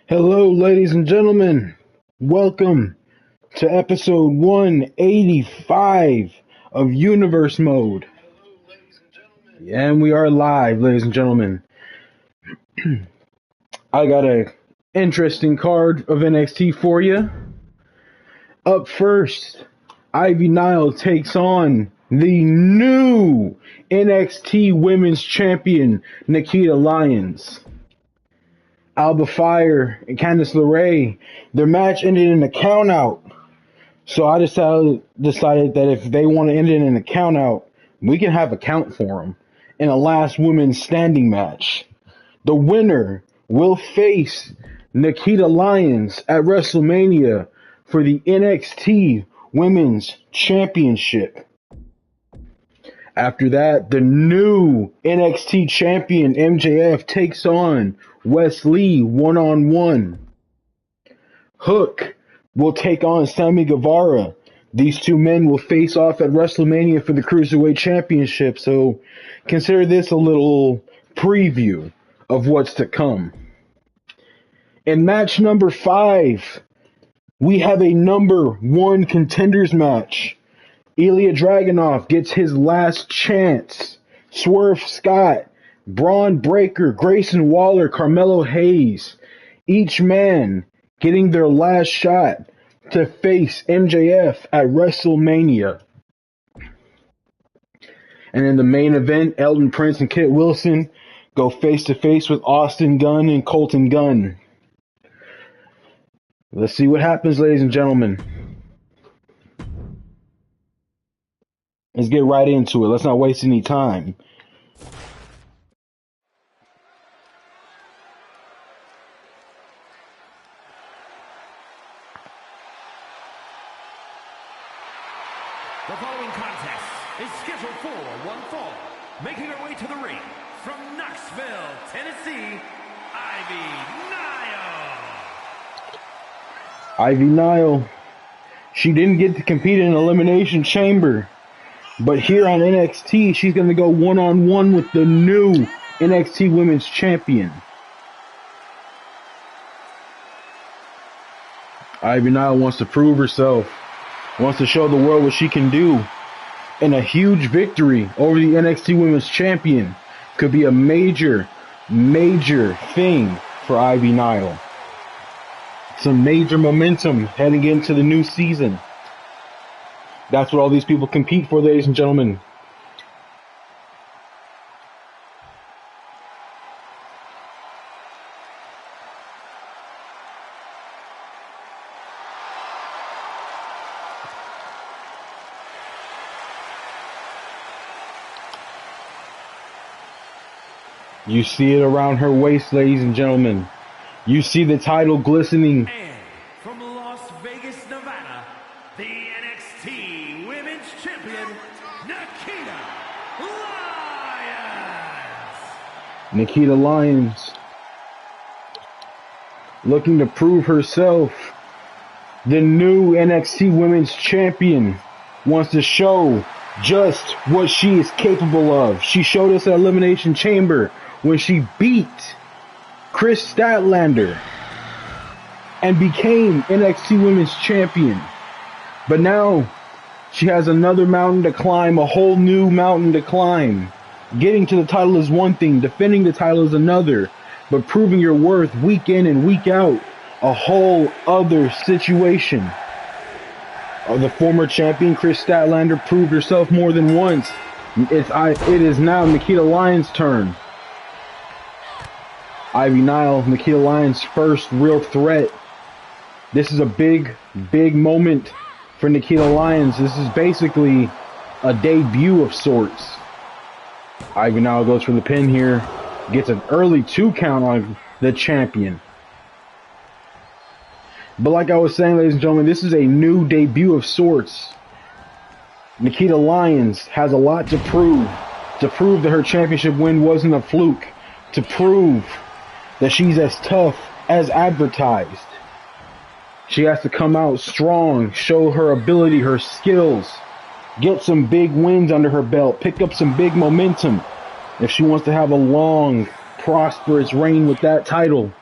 Hello, ladies and gentlemen. Welcome to episode 185 of Universe Mode. And we are live, ladies and gentlemen. I got a interesting card of NXT for you. Up first, Ivy Nile takes on the new NXT Women's Champion, Nikita Lyons. Alba Fire and Candice LeRae, their match ended in a count out. So I decided that if they want to end it in a count out, we can have a count for them in a last women's standing match. The winner will face Nikita Lyons at WrestleMania for the NXT Women's Championship. After that, the new NXT champion MJF takes on Wes Lee one-on-one. Hook will take on Sammy Guevara. These two men will face off at WrestleMania for the Cruiserweight Championship, so consider this a little preview of what's to come. In match number 5, we have a number 1 contenders match. Ilya Dragunov gets his last chance. Swerve Scott, Braun Breaker, Grayson Waller, Carmelo Hayes, each man getting their last shot to face MJF at WrestleMania. And in the main event, Elton Prince and Kit Wilson go face to face with Austin Gunn and Colton Gunn. Let's see what happens, ladies and gentlemen. Let's get right into it. Let's not waste any time. The following contest is scheduled for one fall. Making her way to the ring from Knoxville, Tennessee, Ivy Nile. Ivy Nile. She didn't get to compete in Elimination Chamber. But here on NXT, she's going to go one-on-one with the new NXT Women's Champion. Ivy Nile wants to prove herself, wants to show the world what she can do. And a huge victory over the NXT Women's Champion could be a major, major thing for Ivy Nile. Some major momentum heading into the new season. That's what all these people compete for, ladies and gentlemen. You see it around her waist, ladies and gentlemen. You see the title glistening. And from Las Vegas, Nevada, the NXT Women's Champion, Nikita Lyons. Nikita Lyons, looking to prove herself. The new NXT Women's Champion wants to show just what she is capable of. She showed us at Elimination Chamber when she beat Chris Statlander and became NXT Women's Champion. But now she has another mountain to climb, a whole new mountain to climb. Getting to the title is one thing, defending the title is another, but proving your worth week in and week out, a whole other situation. The former champion Chris Statlander proved herself more than once. It is now Nikita Lyons' turn. Ivy Nile, Nikita Lyons' first real threat. This is a big, big moment for Nikita Lyons. This is basically a debut of sorts. Ivy Nile goes for the pin here. Gets an early 2 count on the champion. But like I was saying, ladies and gentlemen, this is a new debut of sorts. Nikita Lyons has a lot to prove. To prove that her championship win wasn't a fluke. To prove that she's as tough as advertised. She has to come out strong, show her ability, her skills, get some big wins under her belt, pick up some big momentum if she wants to have a long, prosperous reign with that title.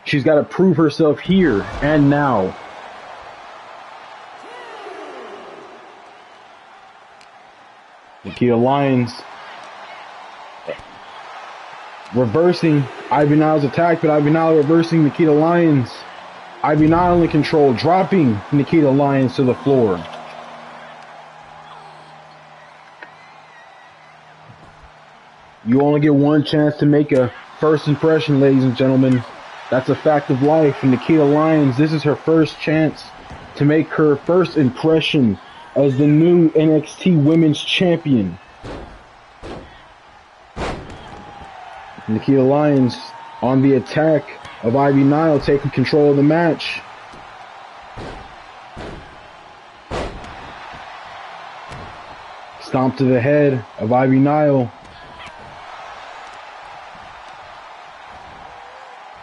She's got to prove herself here and now. Nikita Lyons reversing Ivy Nile's attack, but Ivy Nile reversing Nikita Lyons. Ivy Nile in control, dropping Nikita Lyons to the floor. You only get one chance to make a first impression, ladies and gentlemen. That's a fact of life. And Nikita Lyons, this is her first chance to make her first impression as the new NXT Women's Champion. Nikita Lyons on the attack of Ivy Nile, taking control of the match. Stomp to the head of Ivy Nile.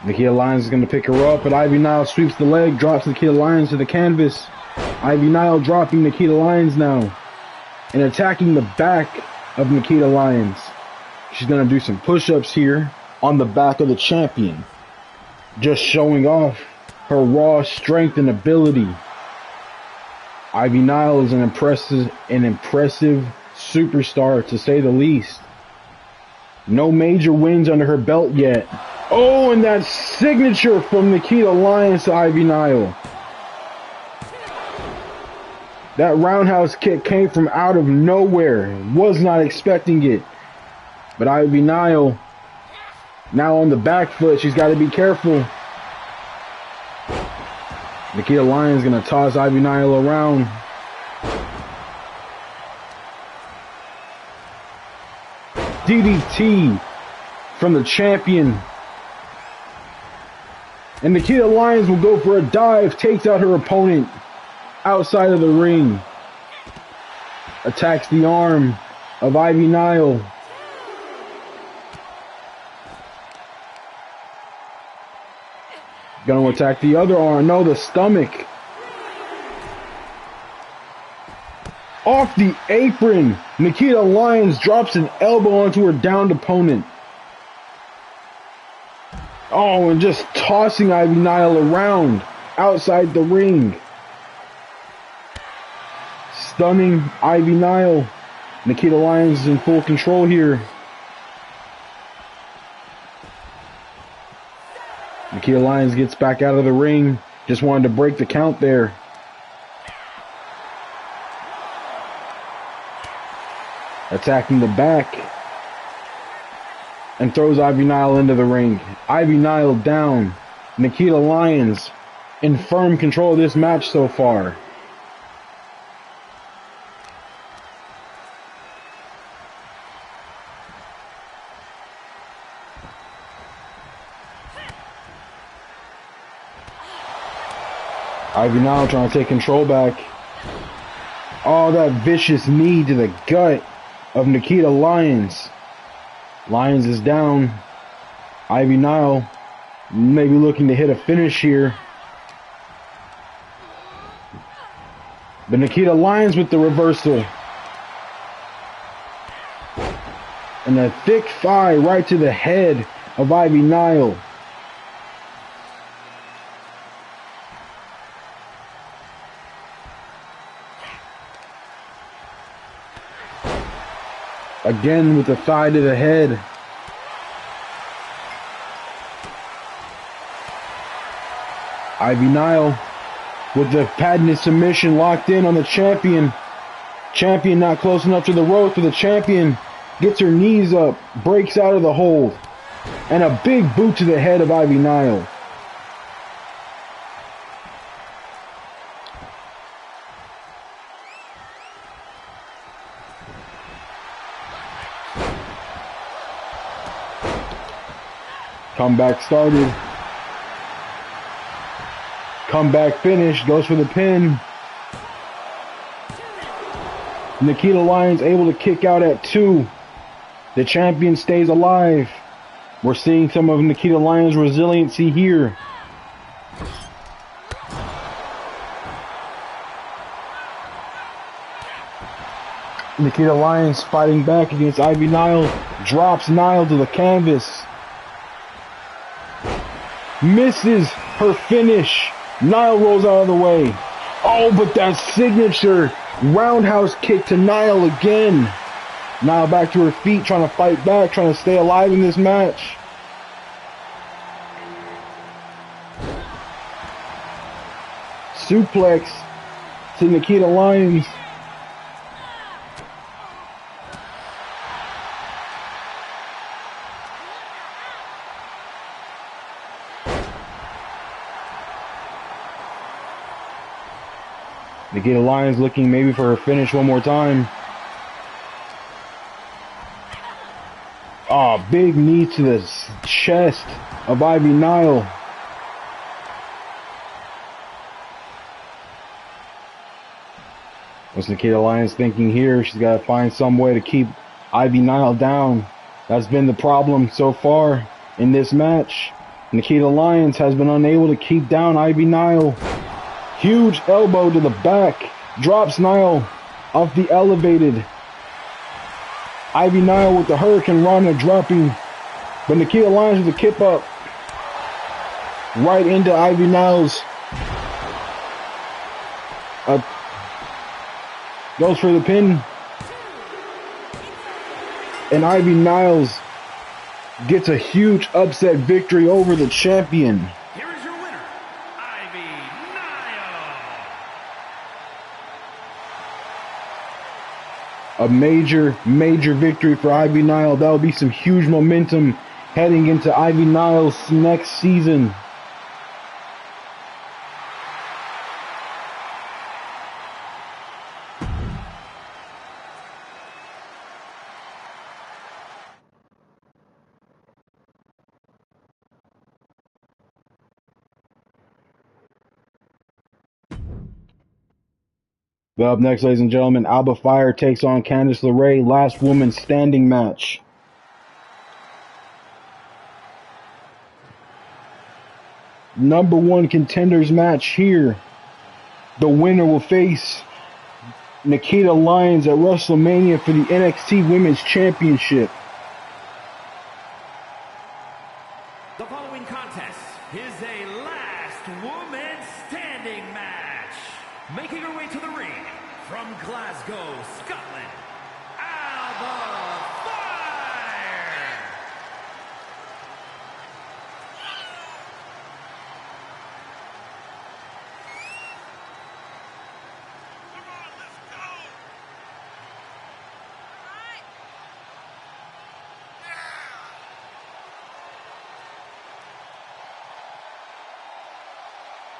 Nikita Lyons is going to pick her up, but Ivy Nile sweeps the leg, drops Nikita Lyons to the canvas. Ivy Nile dropping Nikita Lyons now and attacking the back of Nikita Lyons. She's going to do some push-ups here on the back of the champion, just showing off her raw strength and ability. Ivy Nile is an impressive superstar, to say the least. No major wins under her belt yet. Oh, and that signature from Nikita Lyons to Ivy Nile. That roundhouse kick came from out of nowhere. Was not expecting it. But Ivy Nile now on the back foot. She's got to be careful. Nikita Lyons going to toss Ivy Nile around. DDT from the champion. And Nikita Lyons will go for a dive, takes out her opponent outside of the ring. Attacks the arm of Ivy Nile. Gonna attack the other arm. No, the stomach. Off the apron, Nikita Lyons drops an elbow onto her downed opponent. Oh, and just tossing Ivy Nile around outside the ring. Stunning Ivy Nile. Nikita Lyons is in full control here. Nikita Lyons gets back out of the ring. Just wanted to break the count there. Attacking the back. And throws Ivy Nile into the ring. Ivy Nile down. Nikita Lyons in firm control of this match so far. Ivy Nile trying to take control back. Oh, that vicious knee to the gut of Nikita Lyons. Lyons is down. Ivy Nile maybe looking to hit a finish here. But Nikita Lyons with the reversal. And a thick thigh right to the head of Ivy Nile. Again with the thigh to the head. Ivy Nile with the patented submission locked in on the champion. Champion not close enough to the rope for the champion. Gets her knees up, breaks out of the hold. And a big boot to the head of Ivy Nile. Comeback started. Comeback finish. Goes for the pin. Nikita Lyons able to kick out at 2. The champion stays alive. We're seeing some of Nikita Lyons' resiliency here. Nikita Lyons fighting back against Ivy Nile. Drops Nile to the canvas. misses her finish. Nile rolls out of the way. Oh, but that signature roundhouse kick to Nile again. Nile back to her feet, trying to fight back, trying to stay alive in this match. Suplex to Nikita Lyons. Nikita Lyons looking maybe for her finish one more time. Oh, big knee to the chest of Ivy Nile. What's Nikita Lyons thinking here? She's got to find some way to keep Ivy Nile down. That's been the problem so far in this match. Nikita Lyons has been unable to keep down Ivy Nile. Huge elbow to the back. Drops Nile off the elevated. Ivy Nile with the Hurricane Rana dropping. But Nikita Lyons with the kip up. Right into Ivy Nile's. Goes for the pin. And Ivy Niles gets a huge upset victory over the champion. Here is your winner, Ivy Nile. A major victory for Ivy Nile. That will be some huge momentum heading into Ivy Nile's next season. Well, up next, ladies and gentlemen, Alba Fire takes on Candice LeRae, last woman standing match. Number one contenders match here. The winner will face Nikita Lyons at WrestleMania for the NXT Women's Championship. The following contest is a last woman standing match. Making her way to the ring from Glasgow, Scotland, Alba Fire. Come on, let's go!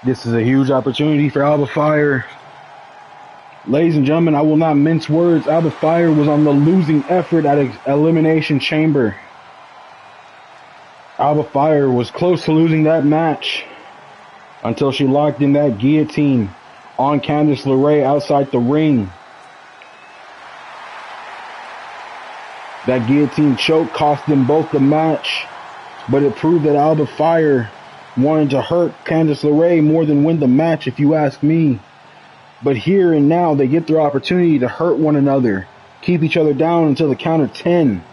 This is a huge opportunity for Alba Fire. Ladies and gentlemen, I will not mince words. Alba Fire was on the losing effort at Elimination Chamber. Alba Fire was close to losing that match until she locked in that guillotine on Candice LeRae outside the ring. That guillotine choke cost them both the match, but it proved that Alba Fire wanted to hurt Candice LeRae more than win the match, if you ask me. But here and now, they get their opportunity to hurt one another, keep each other down until the count of 10.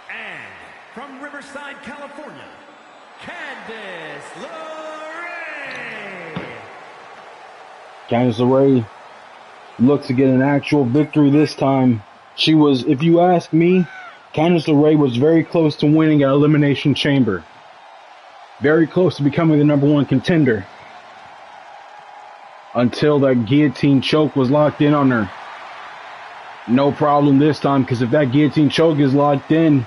And from Riverside, California, Candice LeRae. Candice LeRae looks to get an actual victory this time. She was, if you ask me, Candice LeRae was very close to winning at Elimination Chamber. Very close to becoming the number one contender. Until that guillotine choke was locked in on her. No problem this time, because if that guillotine choke is locked in,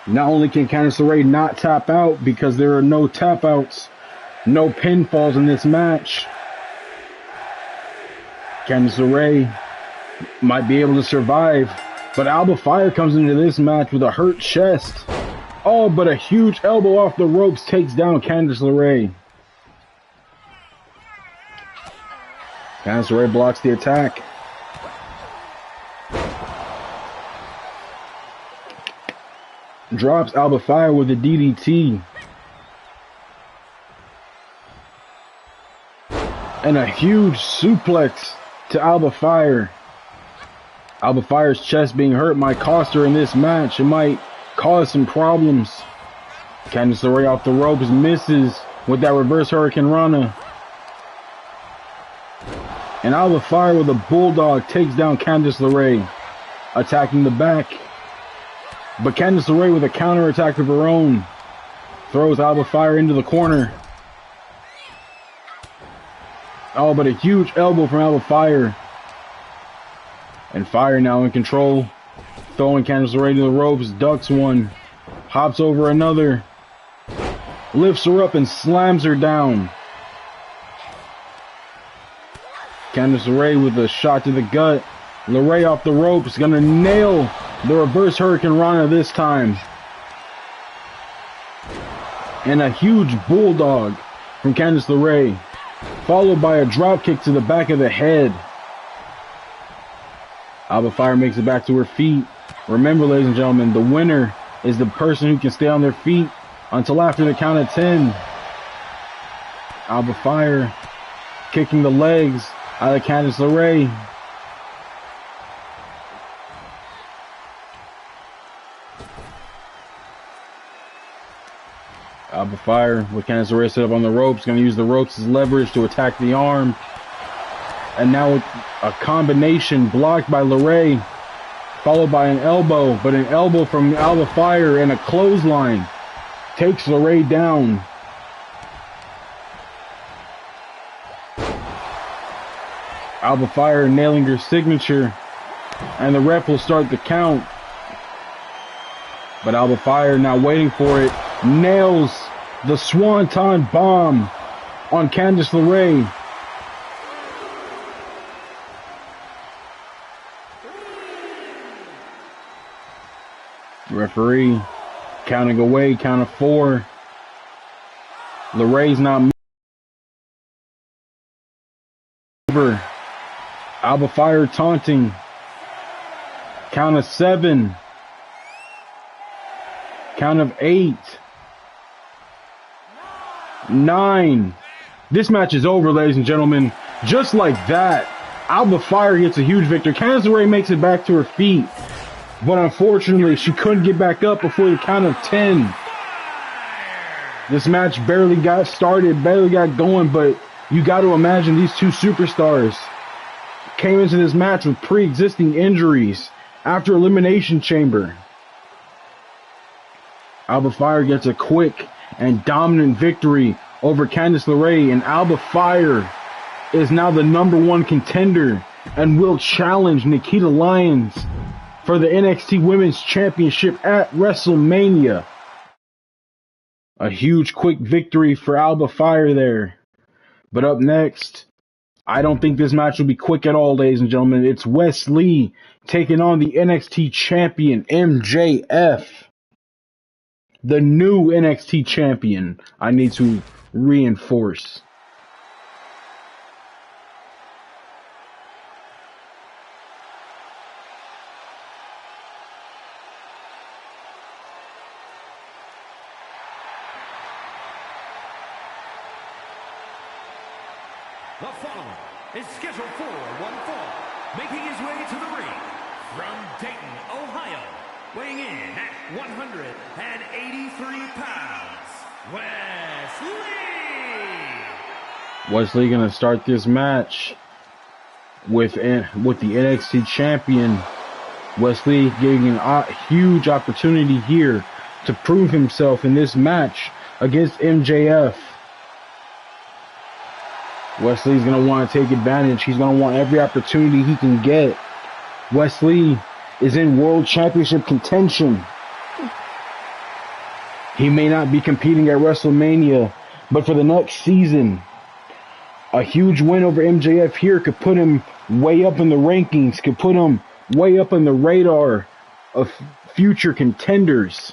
not only can Candice LeRae not tap out, because there are no tap outs, no pinfalls in this match, Candice LeRae might be able to survive. But Alba Fire comes into this match with a hurt chest. Oh, but a huge elbow off the ropes takes down Candice LeRae. Candice LeRae blocks the attack. Drops Alba Fire with a DDT. And a huge suplex to Alba Fire. Alba Fire's chest being hurt might cost her in this match. It might cause some problems. Candice LeRae off the ropes, misses with that reverse Hurricane Rana. And Alba Fire with a bulldog takes down Candice LeRae, attacking the back. But Candice LeRae with a counterattack of her own throws Alba Fire into the corner. Oh, but a huge elbow from Alba Fire. And Fire now in control, throwing Candice LeRae to the ropes, ducks one, hops over another, lifts her up and slams her down. Candice LeRae with a shot to the gut. LeRae off the ropes, gonna nail the reverse Hurricane Rana this time. And a huge bulldog from Candice LeRae, followed by a drop kick to the back of the head. Alba Fire makes it back to her feet. Remember, ladies and gentlemen, the winner is the person who can stay on their feet until after the count of 10. Alba Fire kicking the legs out of Candice LeRae. Alba Fire with Candice LeRae set up on the ropes, going to use the ropes as leverage to attack the arm. And now with a combination blocked by LeRae, followed by an elbow, but an elbow from Alba Fire and a clothesline takes LeRae down. Alba Fire nailing her signature, and the ref will start the count. But Alba Fire, not waiting for it, nails the Swanton Bomb on Candice LeRae. Referee counting away, count of 4. LeRae's not over. Alba Fire taunting. Count of 7. Count of 8. 9. This match is over, ladies and gentlemen. Just like that, Alba Fire gets a huge victory. Candice LeRae makes it back to her feet, but unfortunately, she couldn't get back up before the count of 10. This match barely got started, barely got going, but you got to imagine these two superstars came into this match with pre-existing injuries after Elimination Chamber. Alba Fire gets a quick and dominant victory over Candice LeRae, and Alba Fire is now the #1 contender and will challenge Nikita Lyons for the NXT Women's Championship at WrestleMania. A huge quick victory for Alba Fire there. But up next, I don't think this match will be quick at all, ladies and gentlemen. It's Wes Lee taking on the NXT champion, MJF. The new NXT champion, I need to reinforce. The following is scheduled for one fall, making his way to the ring from Dayton, Ohio, weighing in at 183 pounds, Wes Lee! Wes Lee gonna start this match with the NXT champion. Wes Lee getting a huge opportunity here to prove himself in this match against MJF. Wes Lee's going to want to take advantage. He's going to want every opportunity he can get. Wes Lee is in World Championship contention. He may not be competing at WrestleMania, but for the next season, a huge win over MJF here could put him way up in the rankings, could put him way up on the radar of future contenders.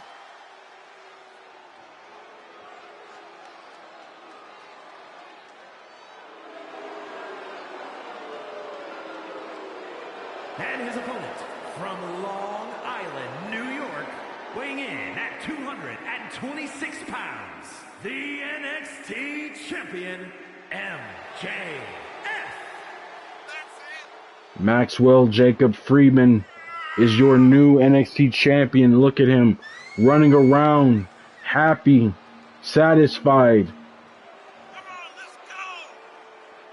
And his opponent from Long Island, New York, weighing in at 226 pounds, the NXT champion, MJF. Maxwell Jacob Friedman is your new NXT champion. Look at him running around, happy, satisfied.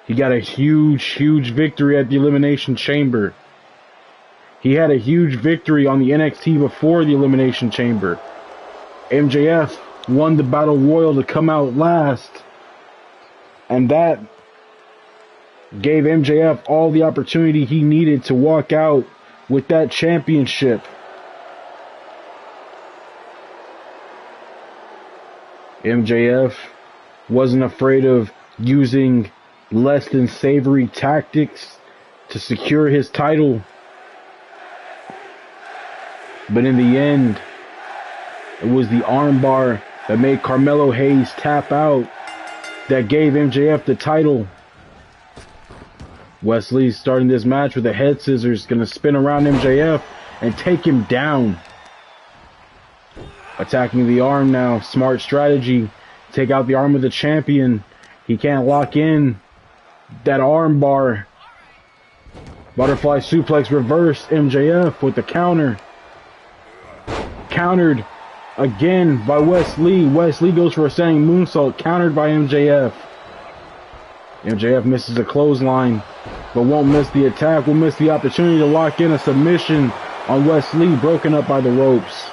He got a huge victory at the Elimination Chamber. He had a huge victory on the NXT before the Elimination Chamber. MJF won the Battle Royal to come out last. And that gave MJF all the opportunity he needed to walk out with that championship. MJF wasn't afraid of using less than savory tactics to secure his title. But in the end, it was the armbar that made Carmelo Hayes tap out that gave MJF the title. Wesley's starting this match with a head scissors, gonna spin around MJF and take him down. Attacking the arm now, smart strategy. Take out the arm of the champion. He can't lock in that arm bar. Butterfly suplex reverse. MJF with the counter. Countered again by Wes Lee. Wes Lee goes for a standing moonsault, countered by MJF. MJF misses a clothesline, but won't miss the attack. Will miss the opportunity to lock in a submission on Wes Lee, broken up by the ropes.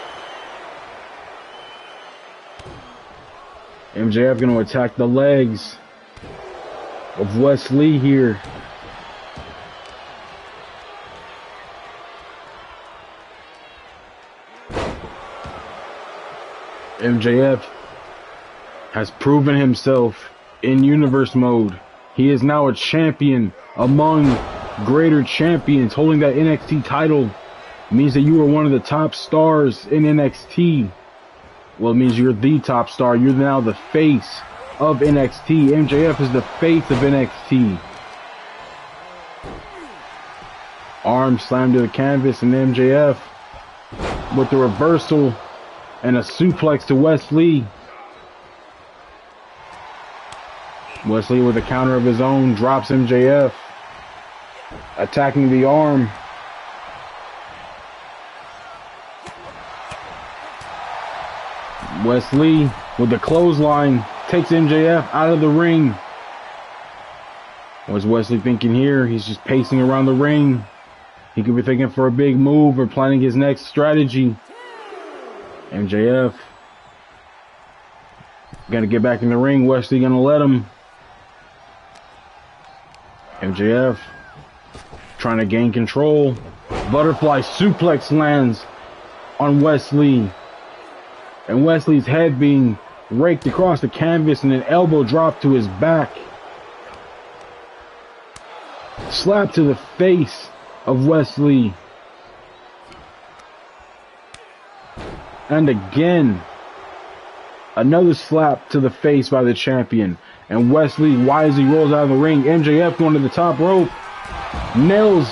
MJF going to attack the legs of Wes Lee here. MJF has proven himself in universe mode. He is now a champion among greater champions. Holding that NXT title means that you are one of the top stars in NXT. Well, it means you're the top star. You're now the face of NXT. MJF is the face of NXT. Arm slammed to the canvas, and MJF with the reversal and a suplex to Wes Lee. Wes Lee with a counter of his own drops MJF. Attacking the arm. Wes Lee with the clothesline takes MJF out of the ring. What's Wesley thinking here? He's just pacing around the ring. He could be thinking for a big move or planning his next strategy. MJF gonna get back in the ring. Wesley gonna let him. MJF trying to gain control. Butterfly suplex lands on Wes Lee. And Wesley's head being raked across the canvas and an elbow drop to his back. Slap to the face of Wes Lee. And again, another slap to the face by the champion. And Wes Lee wisely rolls out of the ring. MJF going to the top rope. Nails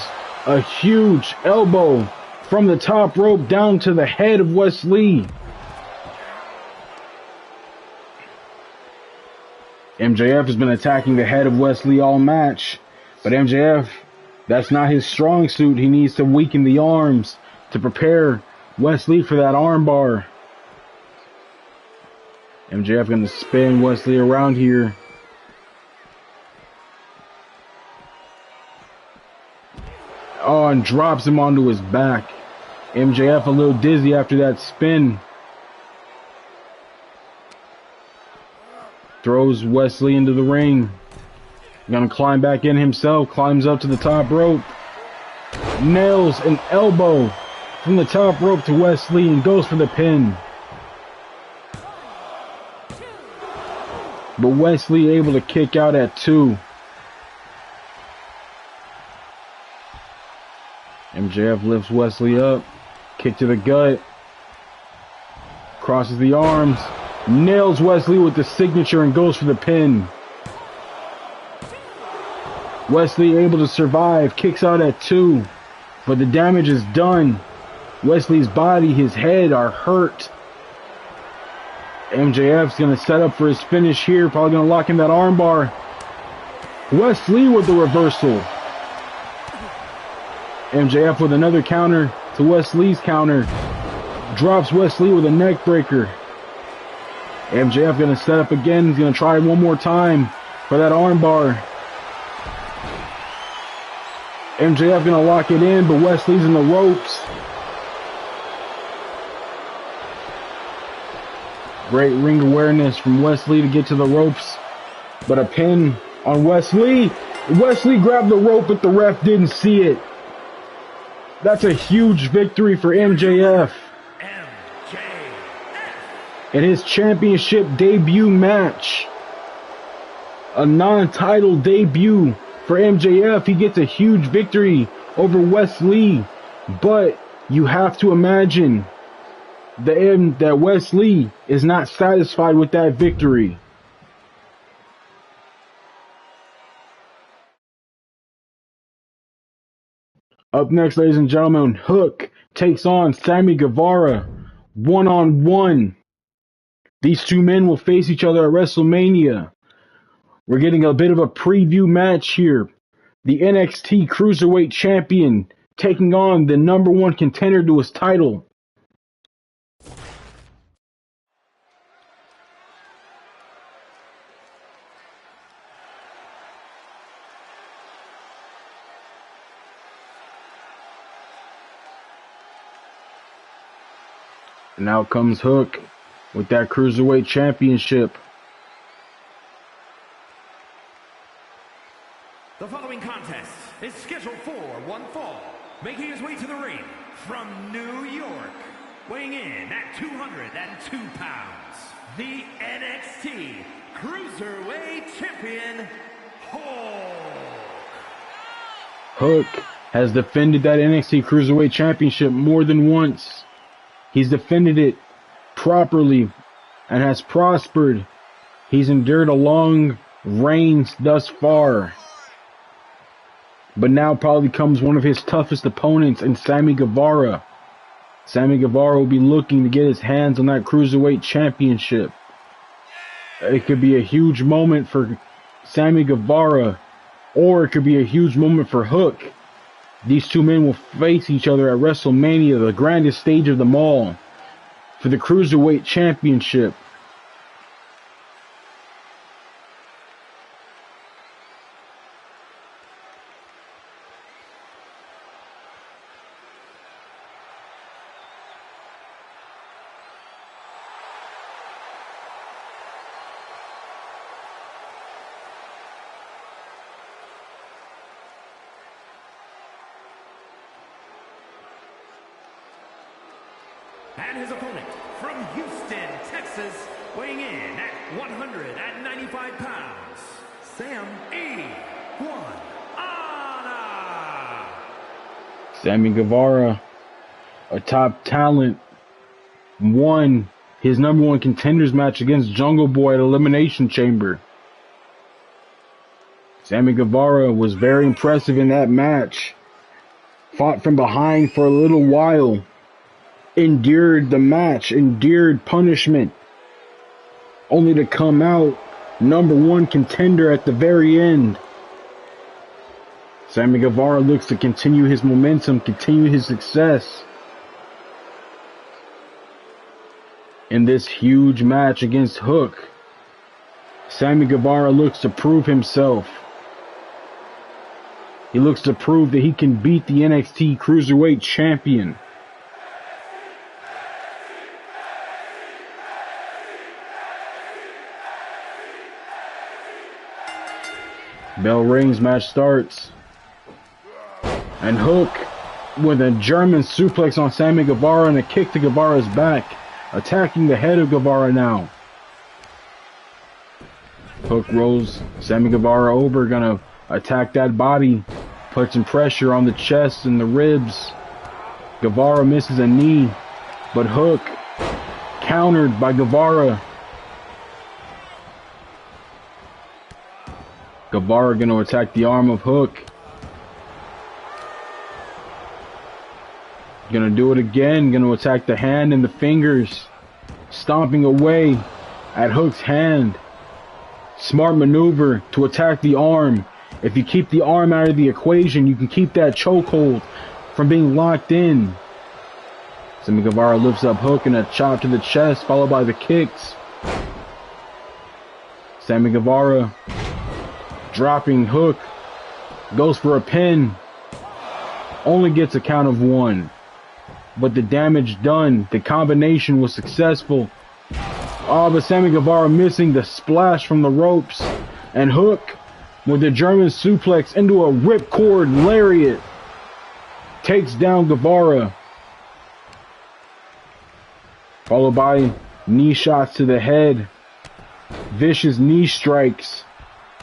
a huge elbow from the top rope down to the head of Wes Lee. MJF has been attacking the head of Wes Lee all match. But MJF, that's not his strong suit. He needs to weaken the arms to prepare Wes Lee for that armbar. MJF going to spin Wes Lee around here. Oh, and drops him onto his back. MJF a little dizzy after that spin. Throws Wes Lee into the ring. Gonna climb back in himself. Climbs up to the top rope. Nails an elbow from the top rope to Wes Lee and goes for the pin. But Wes Lee able to kick out at 2. MJF lifts Wes Lee up. Kick to the gut. Crosses the arms. Nails Wes Lee with the signature and goes for the pin. Wes Lee able to survive. Kicks out at 2. But the damage is done. Wesley's body, his head are hurt. MJF's going to set up for his finish here. Probably going to lock in that armbar. Wesley with the reversal. MJF with another counter to Wesley's counter. Drops Wesley with a neck breaker. MJF going to set up again. He's going to try one more time for that armbar. MJF going to lock it in, but Wesley's in the ropes. Great ring awareness from Wesley to get to the ropes. But a pin on Wesley. Wesley grabbed the rope, but the ref didn't see it. That's a huge victory for MJF. In his championship debut match. A non-title debut for MJF. He gets a huge victory over Wesley. But you have to imagine that Wesley is not satisfied with that victory. Up next, ladies and gentlemen, Hook takes on Sammy Guevara one-on-one. These two men will face each other at WrestleMania. We're getting a bit of a preview match here. The NXT Cruiserweight Champion taking on the #1 contender to his title. And now comes Hook with that Cruiserweight Championship. The following contest is scheduled for one fall. Making his way to the ring from New York, weighing in at 202 pounds, the NXT Cruiserweight Champion, Hulk. Hook has defended that NXT Cruiserweight Championship more than once. He's defended it properly and has prospered. He's endured a long reign thus far. But now probably comes one of his toughest opponents in Sammy Guevara. Sammy Guevara will be looking to get his hands on that Cruiserweight Championship. It could be a huge moment for Sammy Guevara, or it could be a huge moment for Hook. These two men will face each other at WrestleMania, the grandest stage of them all, for the Cruiserweight Championship. And his opponent from Houston, Texas, weighing in at 195 pounds, Sam Iguana. Sammy Guevara, a top talent, won his #1 contenders match against Jungle Boy at Elimination Chamber. Sammy Guevara was very impressive in that match. Fought from behind for a little while. Endured the match, endured punishment, only to come out #1 contender at the very end. Sammy Guevara looks to continue his momentum, continue his success in this huge match against Hook. Sammy Guevara looks to prove himself. He looks to prove that he can beat the NXT Cruiserweight Champion. Bell rings, match starts. And Hook with a German suplex on Sammy Guevara and a kick to Guevara's back. Attacking the head of Guevara now. Hook rolls Sammy Guevara over, gonna attack that body. Put some pressure on the chest and the ribs. Guevara misses a knee, but Hook countered by Guevara. Guevara going to attack the arm of Hook. Gonna do it again. Gonna attack the hand and the fingers. Stomping away at Hook's hand. Smart maneuver to attack the arm. If you keep the arm out of the equation, you can keep that chokehold from being locked in. Sammy Guevara lifts up Hook and a chop to the chest, followed by the kicks. Sammy Guevara dropping Hook. Goes for a pin. Only gets a count of 1. But the damage done, the combination was successful. Oh, but Sammy Guevara missing the splash from the ropes. And Hook with the German suplex into a ripcord lariat. Takes down Guevara. Followed by knee shots to the head. Vicious knee strikes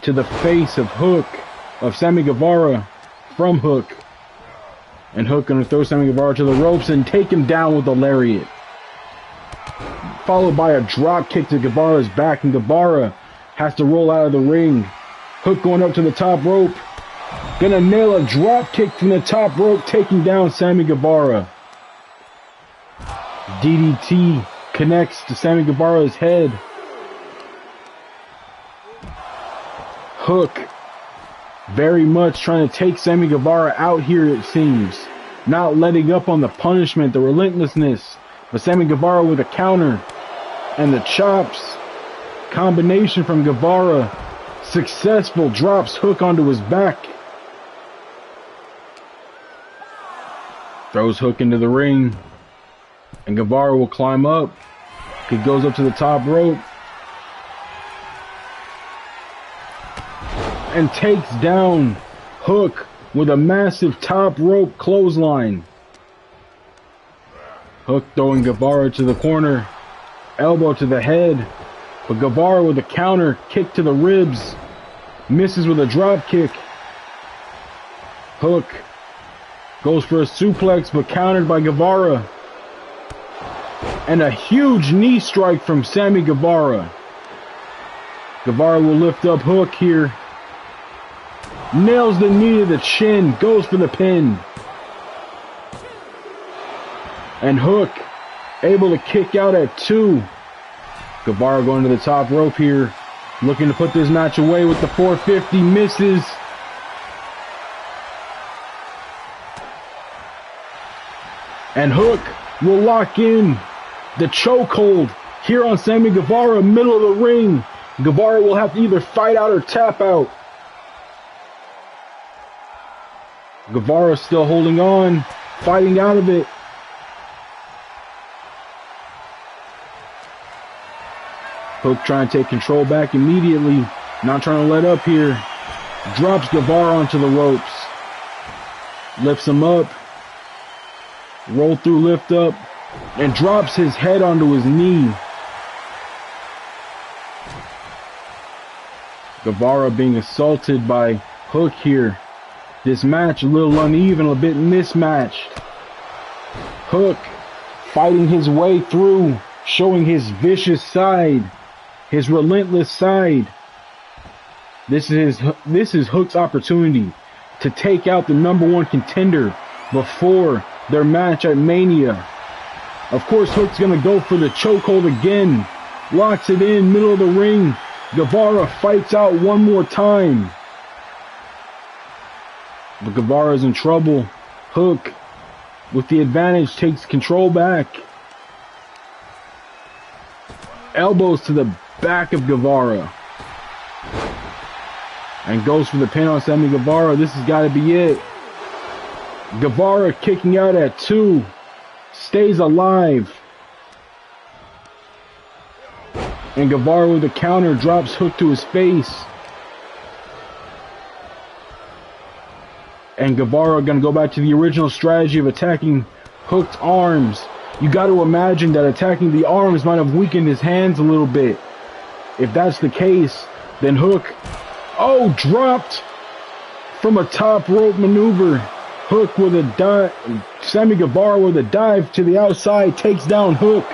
to the face of Hook, of Sammy Guevara from Hook. And Hook gonna throw Sammy Guevara to the ropes and take him down with a lariat. Followed by a drop kick to Guevara's back, and Guevara has to roll out of the ring. Hook going up to the top rope. Gonna nail a drop kick from the top rope, taking down Sammy Guevara. DDT connects to Sammy Guevara's head. Hook very much trying to take Sammy Guevara out here, it seems. Not letting up on the punishment, the relentlessness. But Sammy Guevara with a counter. And the chops. Combination from Guevara. Successful, drops Hook onto his back. Throws Hook into the ring. And Guevara will climb up. He goes up to the top rope. And takes down Hook with a massive top rope clothesline. Hook throwing Guevara to the corner. Elbow to the head. But Guevara with a counter kick to the ribs. Misses with a drop kick. Hook goes for a suplex but countered by Guevara. And a huge knee strike from Sammy Guevara. Guevara will lift up Hook here. Nails the knee to the chin. Goes for the pin. And Hook able to kick out at 2. Guevara going to the top rope here. Looking to put this match away with the 450. Misses. And Hook will lock in the chokehold here on Sammy Guevara, middle of the ring. Guevara will have to either fight out or tap out. Guevara still holding on, fighting out of it. Hook trying to take control back immediately. Not trying to let up here. Drops Guevara onto the ropes. Lifts him up. Roll through, lift up. And drops his head onto his knee. Guevara being assaulted by Hook here. This match a little uneven, a bit mismatched. Hook fighting his way through, showing his vicious side, his relentless side. This is Hook's opportunity to take out the #1 contender before their match at Mania. Of course, Hook's gonna go for the chokehold again. Locks it in, middle of the ring. Guevara fights out one more time. But Guevara's in trouble. Hook, with the advantage, takes control back. Elbows to the back of Guevara. And goes for the pin on Sammy Guevara. This has got to be it. Guevara kicking out at 2. Stays alive. And Guevara with a counter drops Hook to his face. And Guevara gonna go back to the original strategy of attacking Hook's arms. You got to imagine that attacking the arms might have weakened his hands a little bit. If that's the case, then Hook, dropped from a top rope maneuver. Hook with a dive, Sammy Guevara with a dive to the outside, takes down Hook.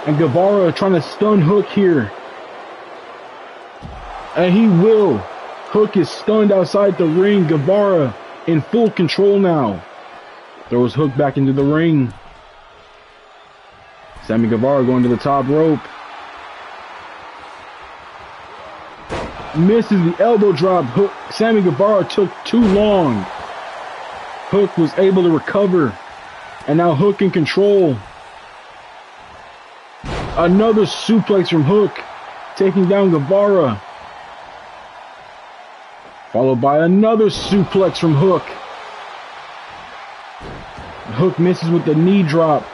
And Guevara trying to stun Hook here. And he will. Hook is stunned outside the ring. Guevara in full control now. Throws Hook back into the ring. Sammy Guevara going to the top rope. Misses the elbow drop. Hook. Sammy Guevara took too long. Hook was able to recover. And now Hook in control. Another suplex from Hook, taking down Guevara. Followed by another suplex from Hook. Hook misses with the knee drop.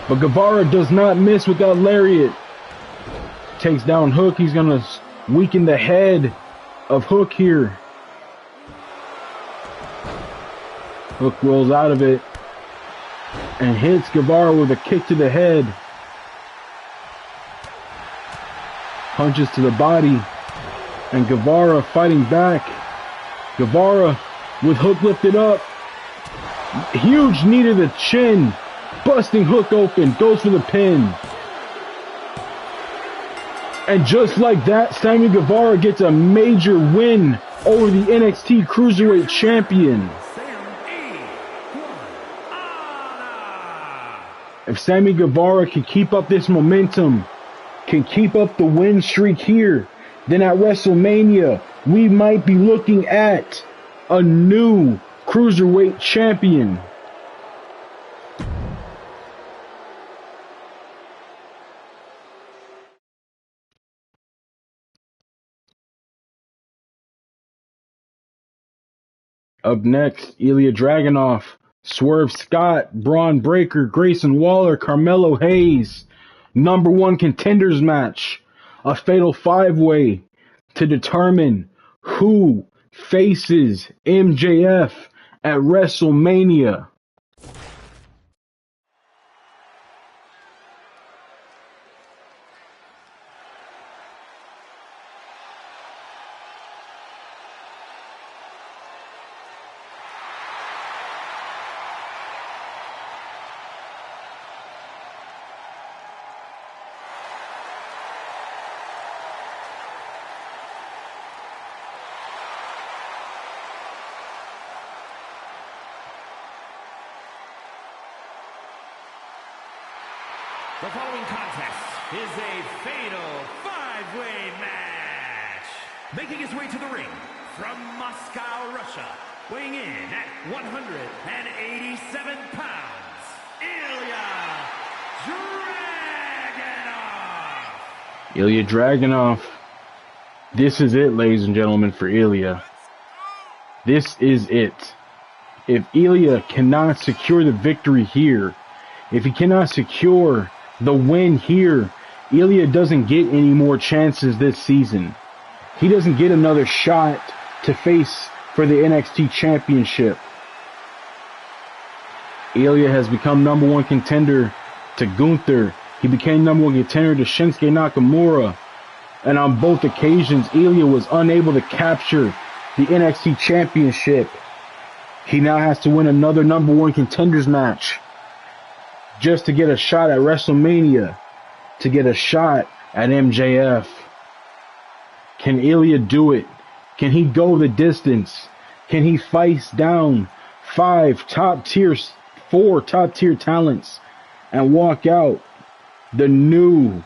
But Guevara does not miss with that lariat. Takes down Hook. He's going to weaken the head of Hook here. Hook rolls out of it and hits Guevara with a kick to the head. Punches to the body. And Guevara fighting back. Guevara with Hook lifted up. Huge knee to the chin. Busting Hook open. Goes for the pin. And just like that, Sammy Guevara gets a major win over the NXT Cruiserweight Champion. If Sammy Guevara can keep up this momentum, can keep up the win streak here, then at WrestleMania, we might be looking at a new Cruiserweight Champion. Up next, Ilya Dragunov, Swerve Scott, Braun Breaker, Grayson Waller, Carmelo Hayes. Number 1 contenders match. A fatal 5-way to determine who faces MJF at WrestleMania. The following contest is a fatal 5-way match. Making his way to the ring from Moscow, Russia, weighing in at 187 pounds, Ilya Dragunov. Ilya Dragunov. This is it, ladies and gentlemen, for Ilya. This is it. If Ilya cannot secure the victory here, if he cannot secure the win here, Ilya doesn't get any more chances this season. He doesn't get another shot to face for the NXT Championship. Ilya has become number 1 contender to Gunther. He became number 1 contender to Shinsuke Nakamura. And on both occasions, Ilya was unable to capture the NXT Championship. He now has to win another number 1 contenders match just to get a shot at WrestleMania, to get a shot at MJF. Can Ilya do it? Can he go the distance? Can he face down 4 top-tier talents and walk out the new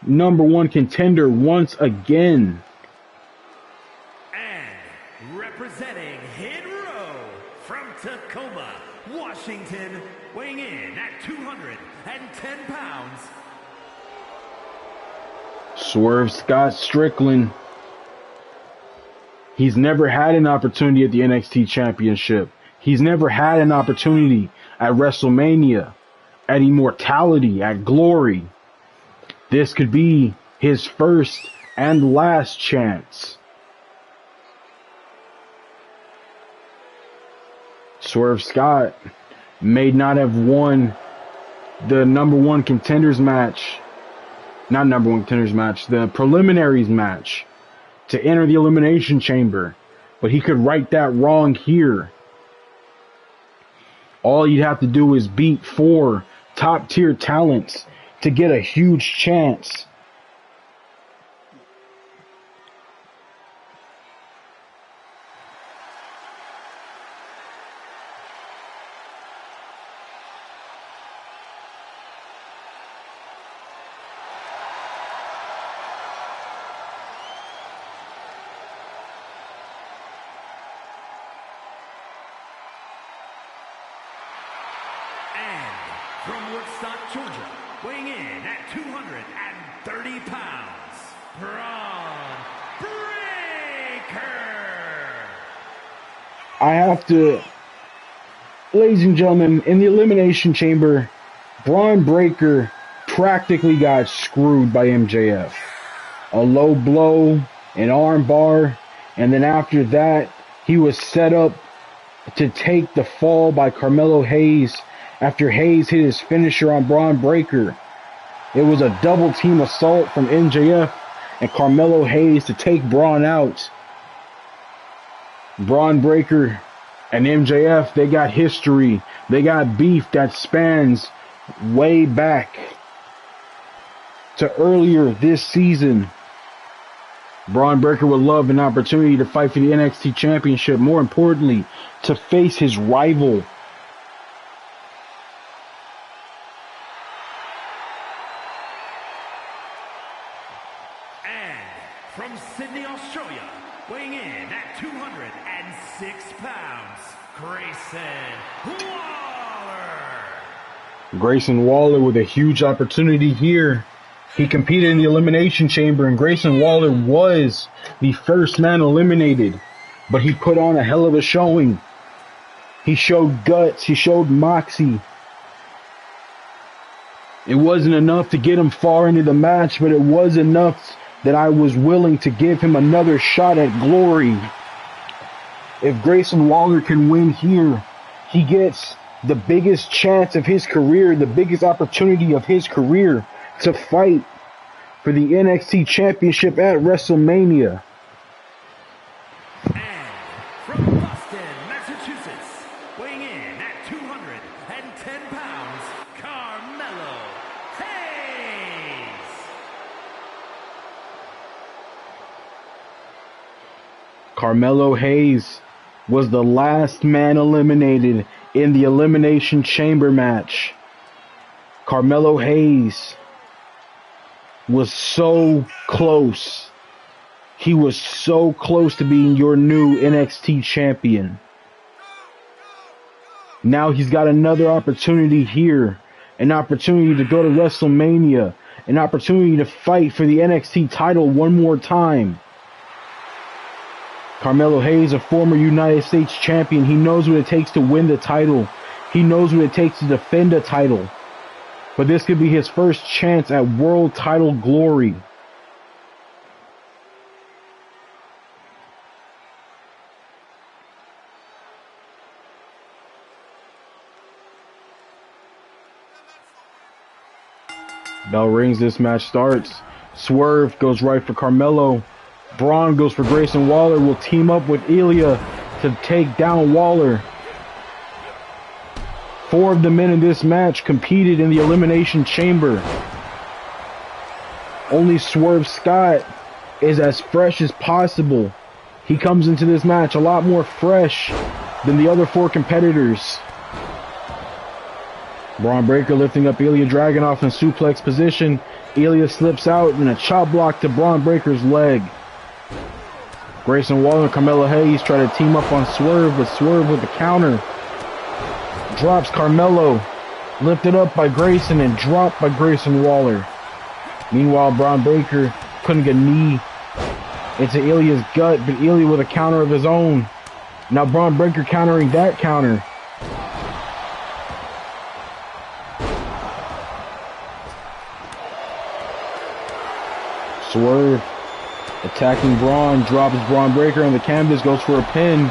number 1 contender once again? And representing Hit Row from Tacoma, Washington, weighing in at 210 pounds, Swerve Scott Strickland. He's never had an opportunity at the NXT Championship. He's never had an opportunity at WrestleMania, at Immortality, at Glory. This could be his first and last chance. Swerve Scott may not have won the number 1 contenders match, not number 1 contenders match, the preliminaries match to enter the Elimination Chamber, but he could right that wrong here. All you'd have to do is beat 4 top-tier talents to get a huge chance. from Woodstock, Georgia, weighing in at 230 pounds, Bron Breakker. I have to, ladies and gentlemen, in the Elimination Chamber, Bron Breakker practically got screwed by MJF. A low blow, an arm bar, and then after that, he was set up to take the fall by Carmelo Hayes after Hayes hit his finisher on Bron Breakker. It was a double team assault from MJF and Carmelo Hayes to take Bron out. Bron Breakker and MJF, they got history. They got beef that spans way back to earlier this season. Bron Breakker would love an opportunity to fight for the NXT Championship. More importantly, to face his rival. And from Sydney, Australia, weighing in at 206 pounds, Grayson Waller. Grayson Waller with a huge opportunity here. He competed in the Elimination Chamber, and Grayson Waller was the first man eliminated. But he put on a hell of a showing. He showed guts. He showed moxie. It wasn't enough to get him far into the match, but it was enough that I was willing to give him another shot at glory. If Grayson Waller can win here, he gets the biggest chance of his career, the biggest opportunity of his career to fight for the NXT Championship at WrestleMania. And from Boston, Massachusetts, weighing in at 210 pounds, Carmelo Hayes. Carmelo Hayes was the last man eliminated in the Elimination Chamber match. Carmelo Hayes was so close. He was so close to being your new NXT champion. Now he's got another opportunity here. An opportunity to go to WrestleMania. An opportunity to fight for the NXT title one more time. Carmelo Hayes, a former United States champion. He knows what it takes to win the title. He knows what it takes to defend a title. But this could be his first chance at world title glory. Bell rings, this match starts. Swerve goes right for Carmelo. Braun goes for Grayson Waller. Will team up with Ilya to take down Waller. 4 of the men in this match competed in the Elimination Chamber. Only Swerve Scott is as fresh as possible. He comes into this match a lot more fresh than the other 4 competitors. Bron Breakker lifting up Ilya Dragunov in suplex position. Ilya slips out and a chop block to Bron Breakker's leg. Grayson Waller and Carmelo Hayes try to team up on Swerve, but Swerve with the counter drops Carmelo, lifted up by Grayson and dropped by Grayson Waller. Meanwhile, Bron Breakker couldn't get a knee into Ilya's gut, but Ilya with a counter of his own. Now Bron Breakker countering that counter. Swerve attacking Braun, drops Bron Breakker on the canvas, goes for a pin.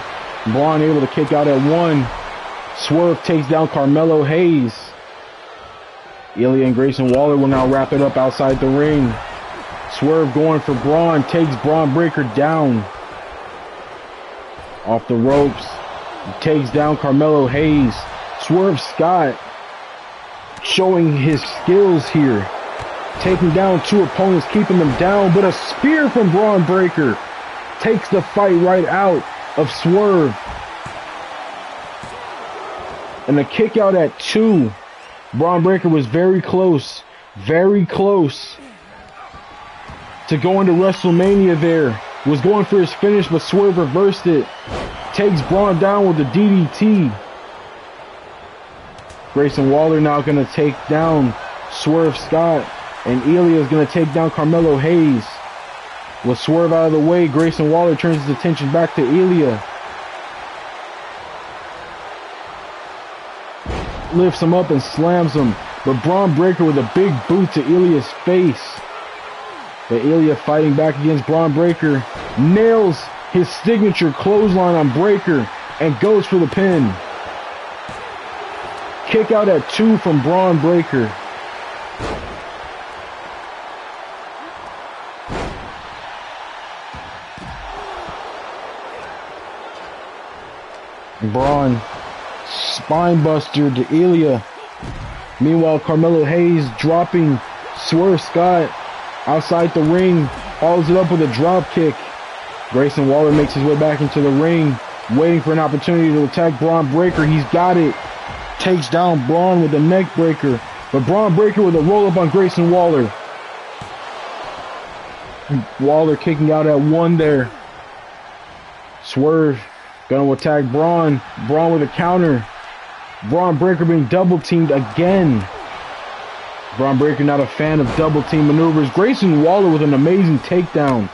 Braun able to kick out at 1. Swerve takes down Carmelo Hayes. Ilya and Grayson Waller will now wrap it up outside the ring. Swerve going for Braun, takes Bron Breakker down. Off the ropes, takes down Carmelo Hayes. Swerve Scott showing his skills here. Taking down 2 opponents, keeping them down, but a spear from Bron Breakker takes the fight right out of Swerve. And a kick out at 2. Bron Breakker was very close to going to WrestleMania there. Was going for his finish, but Swerve reversed it. Takes Braun down with the DDT. Grayson Waller now going to take down Swerve Scott. And Ilya is going to take down Carmelo Hayes. With Swerve out of the way, Grayson Waller turns his attention back to Ilya. Lifts him up and slams him. But Braun Breaker with a big boot to Ilya's face. But Ilya fighting back against Braun Breaker. Nails his signature clothesline on Breaker and goes for the pin. Kick out at 2 from Braun Breaker. Braun spine buster to Ilya. Meanwhile, Carmelo Hayes dropping Swerve Scott outside the ring, follows it up with a drop kick. Grayson Waller makes his way back into the ring, waiting for an opportunity to attack Braun Breaker. He's got it. Takes down Braun with a neck breaker, but Braun Breaker with a roll up on Grayson Waller. Waller kicking out at 1 there. Swerve gonna attack Braun. Braun with a counter. Braun Breaker being double teamed again. Braun Breaker not a fan of double team maneuvers. Grayson Waller with an amazing takedown.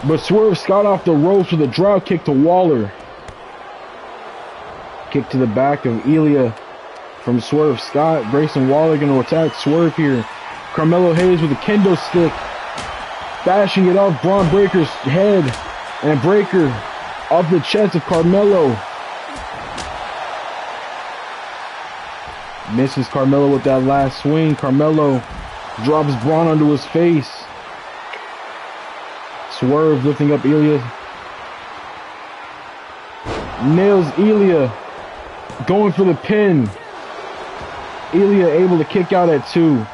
But Swerve Scott off the ropes with a drop kick to Waller. Kick to the back of Ilya from Swerve Scott. Grayson Waller going to attack Swerve here. Carmelo Hayes with a kendo stick. Bashing it off Braun Breaker's head. And Breaker off the chest of Carmelo. Misses Carmelo with that last swing. Carmelo drops Braun onto his face. Swerve lifting up Ilya. Nails Ilya. Going for the pin. Ilya able to kick out at 2.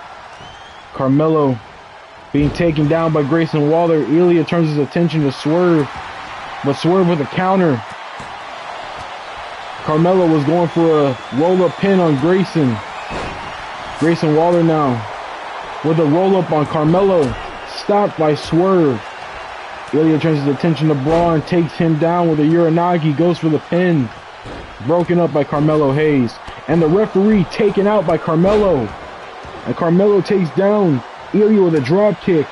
Carmelo being taken down by Grayson Waller. Ilya turns his attention to Swerve. But Swerve with a counter. Carmelo was going for a roll-up pin on Grayson. Grayson Waller now with a roll-up on Carmelo. Stopped by Swerve. Ilya turns his attention to Braun. Takes him down with a Uranagi. Goes for the pin. Broken up by Carmelo Hayes. And the referee taken out by Carmelo. And Carmelo takes down Ilya with a drop kick.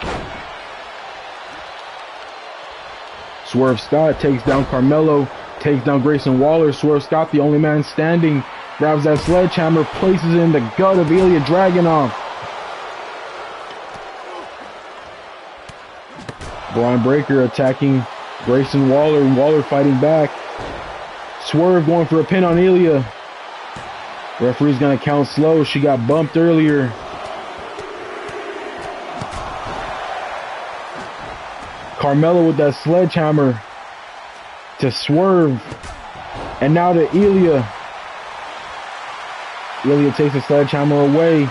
Swerve Scott takes down Carmelo. Takes down Grayson Waller. Swerve Scott, the only man standing, grabs that sledgehammer, places it in the gut of Ilya Dragunov. Braun Breaker attacking Grayson Waller. Waller fighting back. Swerve going for a pin on Ilya. Referee's gonna count slow. She got bumped earlier. Carmelo with that sledgehammer to Swerve. And now to Ilya. Ilya takes the sledgehammer away.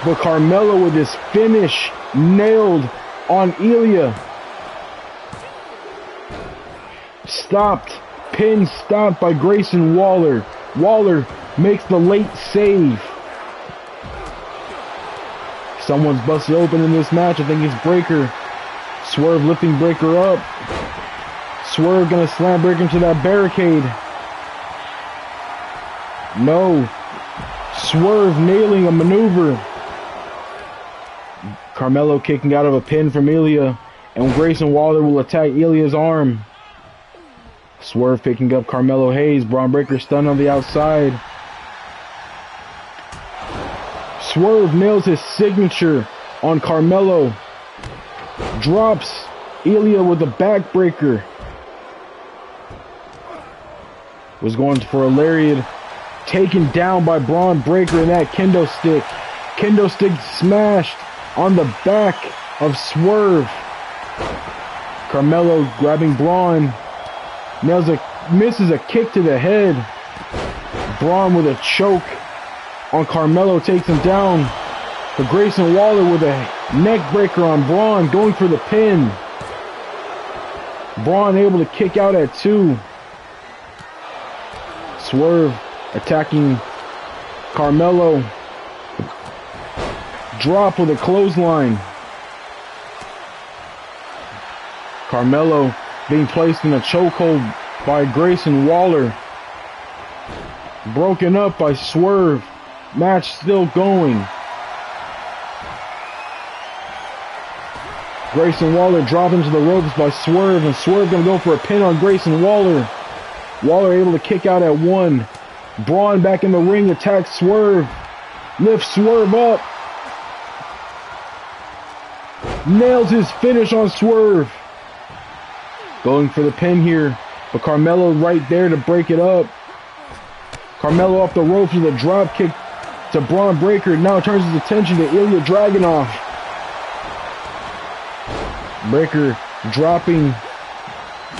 But Carmelo with his finish nailed on Ilya. Stopped. Pin stopped by Grayson Waller. Waller makes the late save. Someone's busted open in this match. I think it's Breaker. Swerve lifting Breaker up. Swerve gonna slam Breaker into that barricade. No. Swerve nailing a maneuver. Carmelo kicking out of a pin from Ilya. And Grayson Waller will attack Ilya's arm. Swerve picking up Carmelo Hayes. Braun Breaker stunned on the outside. Swerve nails his signature on Carmelo. Drops Ilya with a backbreaker. Was going for a lariat. Taken down by Braun Breaker in that kendo stick. Kendo stick smashed on the back of Swerve. Carmelo grabbing Braun. Misses a kick to the head. Braun with a choke on Carmelo takes him down. But Grayson Waller with a neck breaker on Braun going for the pin. Braun able to kick out at 2. Swerve attacking Carmelo. Drop with a clothesline. Carmelo being placed in a chokehold by Grayson Waller. Broken up by Swerve. Match still going. Grayson Waller dropped into the ropes by Swerve, and Swerve gonna go for a pin on Grayson Waller. Waller able to kick out at 1. Braun back in the ring, attacks Swerve. Lifts Swerve up. Nails his finish on Swerve. Going for the pin here, but Carmelo right there to break it up. Carmelo off the ropes with a drop kick to Braun Breaker. Now turns his attention to Ilya Dragunov. Breaker dropping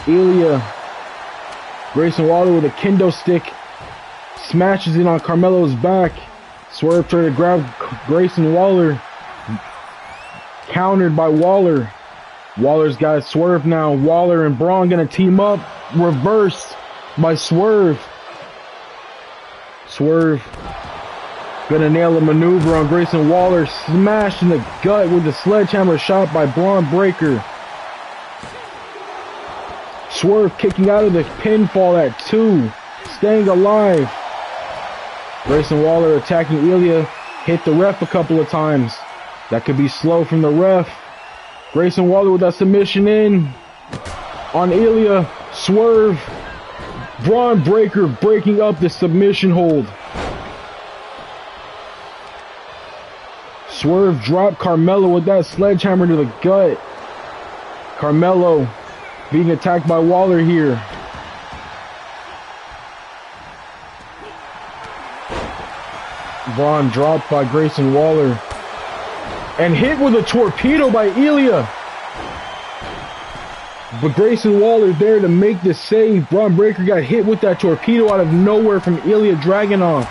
Ilya. Grayson Waller with a kendo stick. Smashes it on Carmelo's back. Swerve trying to grab Grayson Waller. Countered by Waller. Waller's got Swerve now. Waller and Braun gonna team up. Reversed by Swerve. Swerve gonna nail a maneuver on Grayson Waller. Smashed in the gut with the sledgehammer shot by Braun Breaker. Swerve kicking out of the pinfall at 2. Staying alive. Grayson Waller attacking Ilya. Hit the ref a couple of times. That could be slow from the ref. Grayson Waller with that submission in on Ilya. Swerve. Braun Breaker breaking up the submission hold. Swerve dropped Carmelo with that sledgehammer to the gut. Carmelo being attacked by Waller here. Braun dropped by Grayson Waller. And hit with a torpedo by Ilya. But Grayson Waller there to make the save. Braun Breaker got hit with that torpedo out of nowhere from Ilya Dragunov.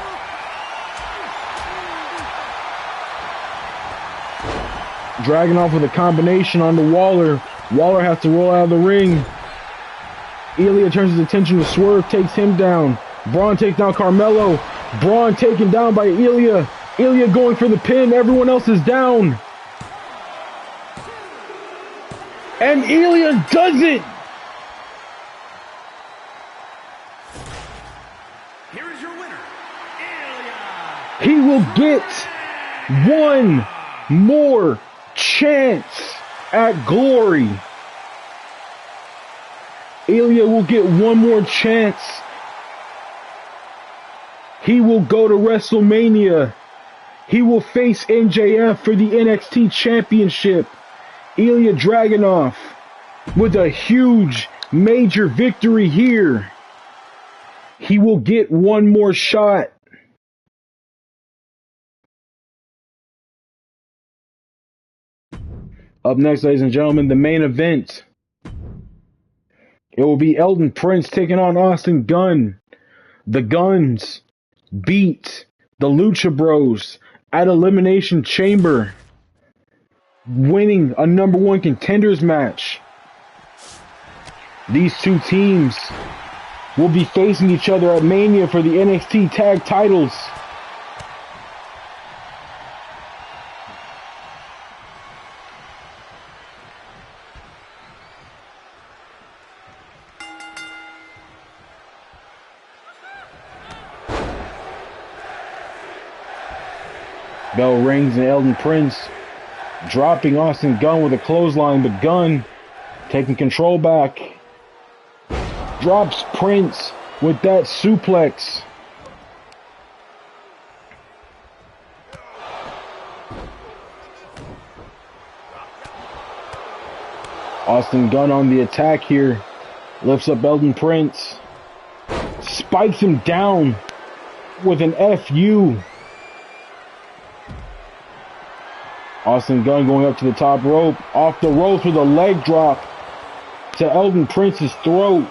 Dragunov with a combination onto Waller. Waller has to roll out of the ring. Ilya turns his attention to Swerve, takes him down. Braun takes down Carmelo. Braun taken down by Ilya. Ilya going for the pin. Everyone else is down. And Ilya does it! Here is your winner, Ilya. He will get one more chance at glory. Ilya will get one more chance. He will go to WrestleMania. He will face MJF for the NXT Championship. Ilya Dragunov with a huge, major victory here. He will get one more shot. Up next, ladies and gentlemen, the main event. It will be Elton Prince taking on Austin Gunn. The Guns beat the Lucha Bros at Elimination Chamber, winning a number 1 contenders match. These two teams will be facing each other at Mania for the NXT tag titles. Bell rings and Elton Prince dropping Austin Gunn with a clothesline, but Gunn taking control back. Drops Prince with that suplex. Austin Gunn on the attack here. Lifts up Elton Prince. Spikes him down with an FU. Austin Gunn going up to the top rope. Off the ropes with a leg drop to Elton Prince's throat.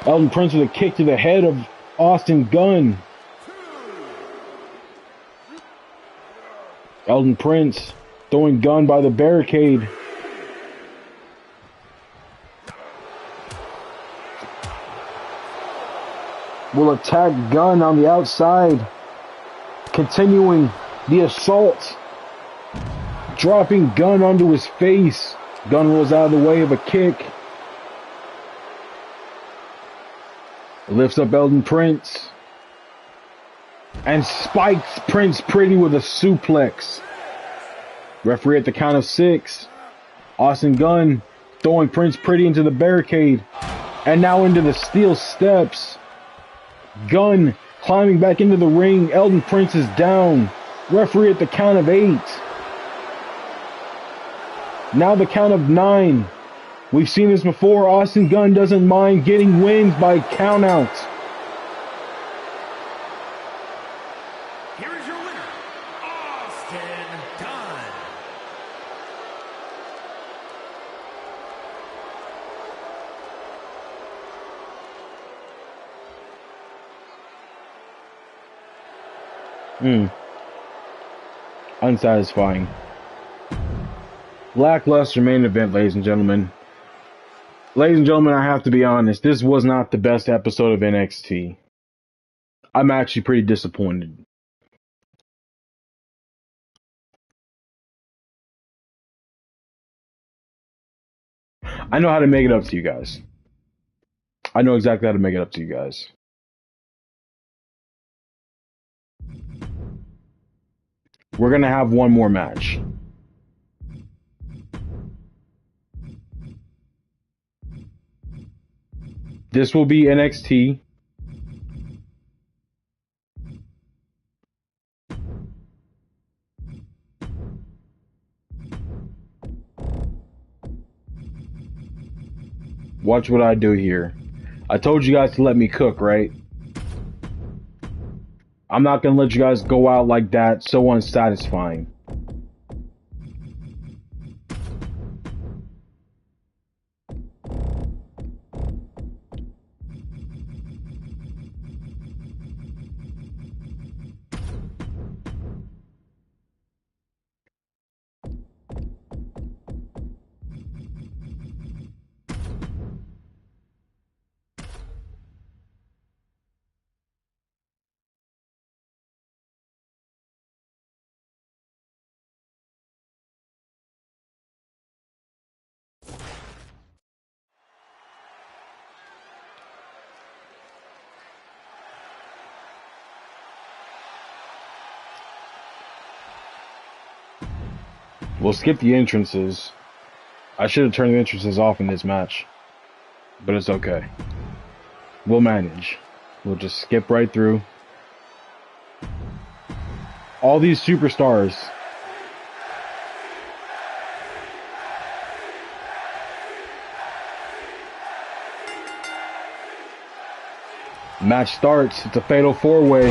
Elton Prince with a kick to the head of Austin Gunn. Elton Prince throwing Gunn by the barricade. Will attack Gunn on the outside. Continuing the assault. Dropping Gunn onto his face. Gunn rolls out of the way of a kick. Lifts up Elton Prince. and spikes Prince Pretty with a suplex. Referee at the count of 6. Austin Gunn throwing Prince Pretty into the barricade and now into the steel steps. Gunn climbing back into the ring. Elton Prince is down. Referee at the count of 8. Now the count of 9. We've seen this before. Austin Gunn doesn't mind getting wins by countouts. Here is your winner, Austin Gunn. Unsatisfying. Lackluster main event, ladies and gentlemen. Ladies and gentlemen, I have to be honest. This was not the best episode of NXT. I'm actually pretty disappointed. I know how to make it up to you guys. I know exactly how to make it up to you guys. We're going to have one more match. This will be NXT. Watch what I do here. I told you guys to let me cook, right? I'm not going to let you guys go out like that, so unsatisfying. We'll skip the entrances. I should have turned the entrances off in this match, but it's okay. We'll manage. We'll just skip right through. All these superstars. Match starts. It's a fatal 4-way.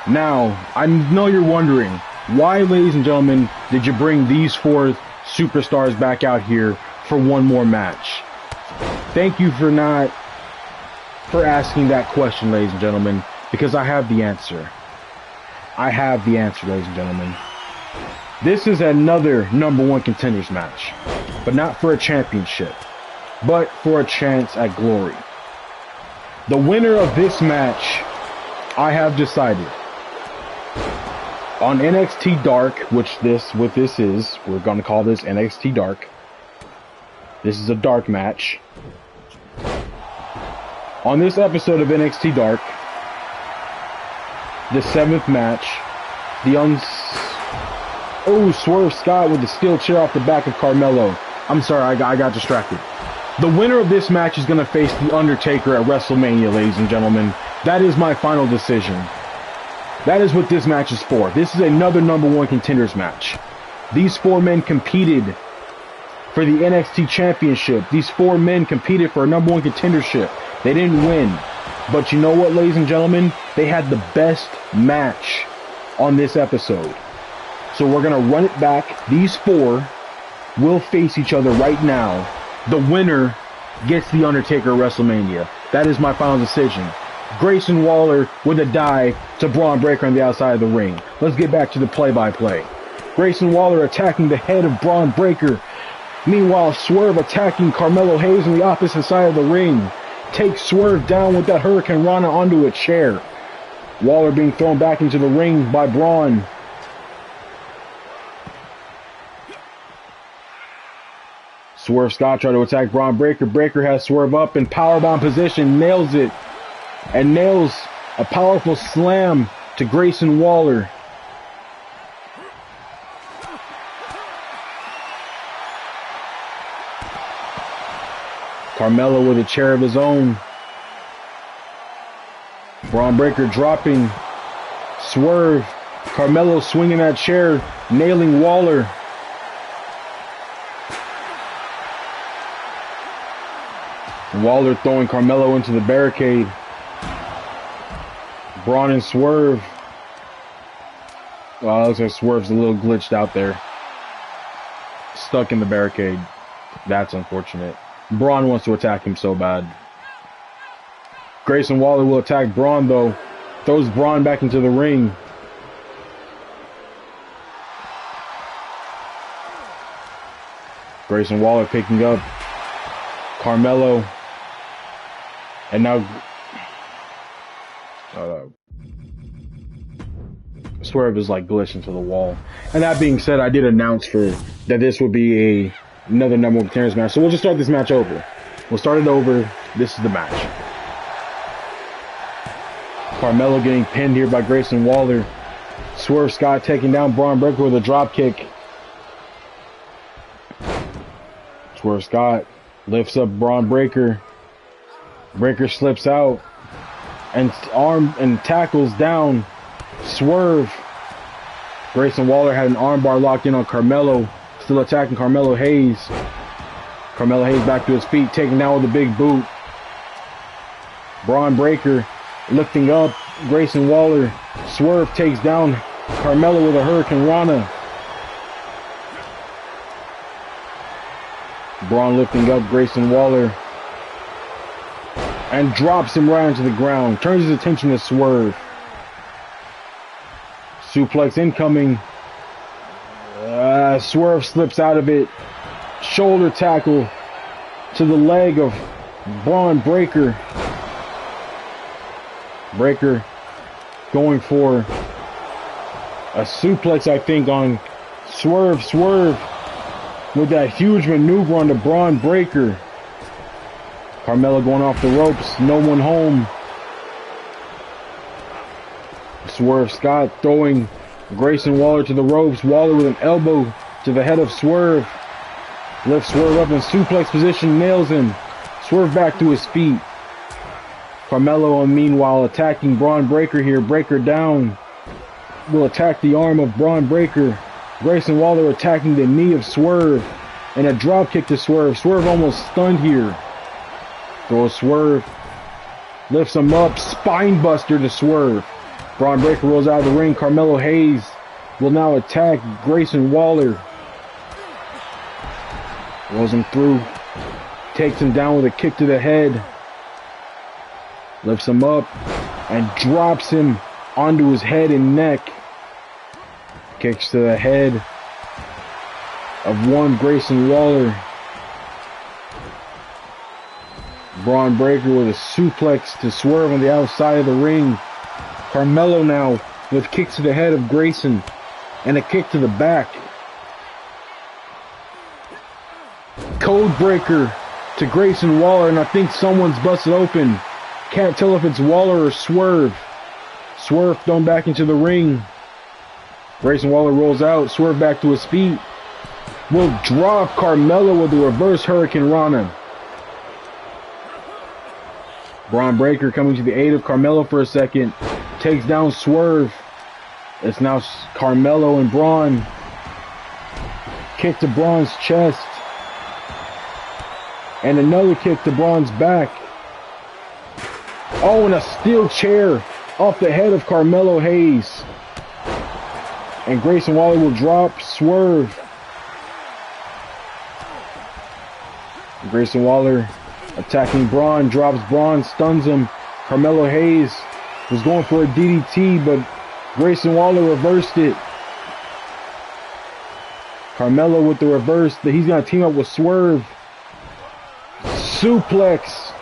Now, I know you're wondering, why, ladies and gentlemen, did you bring these 4 superstars back out here for one more match? Thank you for asking that question, ladies and gentlemen, because I have the answer. I have the answer, ladies and gentlemen. This is another #1 contenders match, but not for a championship, but for a chance at glory. The winner of this match, I have decided, on NXT Dark, what this is, we're going to call this NXT Dark. This is a dark match. On this episode of NXT Dark, the 7th match, Swerve Scott with the steel chair off the back of Carmelo. I'm sorry, I got distracted. The winner of this match is going to face The Undertaker at WrestleMania, ladies and gentlemen. That is my final decision. That is what this match is for. This is another #1 contenders match. These 4 men competed for the NXT Championship. These 4 men competed for a #1 contendership. They didn't win. But you know what, ladies and gentlemen? They had the best match on this episode. So we're going to run it back. These 4 will face each other right now. The winner gets The Undertaker at WrestleMania. That is my final decision. Grayson Waller with a dive to Braun Breaker on the outside of the ring. Let's get back to the play-by-play. Grayson Waller attacking the head of Braun Breaker. Meanwhile, Swerve attacking Carmelo Hayes on the opposite side of the ring. Takes Swerve down with that Hurricane Rana onto a chair. Waller being thrown back into the ring by Braun. Swerve Scott tried to attack Braun Breaker. Breaker has Swerve up in powerbomb position, nails it, and nails a powerful slam to Grayson Waller. Carmelo with a chair of his own. Braun Breaker dropping. Swerve. Carmelo swinging that chair, nailing Waller. Waller throwing Carmelo into the barricade. Braun and Swerve. Well, it looks like Swerve's a little glitched out there. Stuck in the barricade. That's unfortunate. Braun wants to attack him so bad. Grayson Waller will attack Braun though. Throws Braun back into the ring. Grayson Waller picking up Carmelo. And now Swerve is like glitched into the wall. And that being said, I did announce that this would be another number one contenders match. So we'll just start this match over. We'll start it over. This is the match. Carmelo getting pinned here by Grayson Waller. Swerve Scott taking down Braun Breaker with a drop kick. Swerve Scott lifts up Braun Breaker. Breaker slips out and tackles down Swerve. Grayson Waller had an armbar locked in on Carmelo. Still attacking Carmelo Hayes. Carmelo Hayes back to his feet, taking down with a big boot. Braun Breaker lifting up Grayson Waller. Swerve takes down Carmelo with a Hurricane Rana. Braun lifting up Grayson Waller and drops him right onto the ground. Turns his attention to Swerve. Suplex incoming. Swerve slips out of it. Shoulder tackle to the leg of Braun Breaker. Breaker going for a suplex, I think, on Swerve. Swerve with that huge maneuver on the Braun Breaker. Carmelo going off the ropes. No one home. Swerve Scott throwing Grayson Waller to the ropes. Waller with an elbow to the head of Swerve. Lifts Swerve up in suplex position. Nails him. Swerve back to his feet. Carmelo, meanwhile, attacking Braun Breaker here. Breaker down. Will attack the arm of Braun Breaker. Grayson Waller attacking the knee of Swerve. And a drop kick to Swerve. Swerve almost stunned here. Throws Swerve. Lifts him up. Spine buster to Swerve. Braun Breaker rolls out of the ring. Carmelo Hayes will now attack Grayson Waller. Rolls him through. Takes him down with a kick to the head. Lifts him up and drops him onto his head and neck. Kicks to the head of one Grayson Waller. Braun Breaker with a suplex to Swerve on the outside of the ring. Carmelo now with kicks to the head of Grayson and a kick to the back. Code breaker to Grayson Waller, and I think someone's busted open. Can't tell if it's Waller or Swerve. Swerve thrown back into the ring. Grayson Waller rolls out. Swerve back to his feet. Will drop Carmelo with a reverse Hurricane Rana. Braun Breaker coming to the aid of Carmelo for a second. Takes down Swerve. It's now Carmelo and Braun. Kick to Braun's chest. And another kick to Braun's back. Oh, and a steel chair off the head of Carmelo Hayes. And Grayson Waller will drop Swerve. Grayson Waller attacking Braun, drops Braun, stuns him. Carmelo Hayes was going for a DDT, but Grayson Waller reversed it. Carmelo with the reverse, but he's going to team up with Swerve. Suplex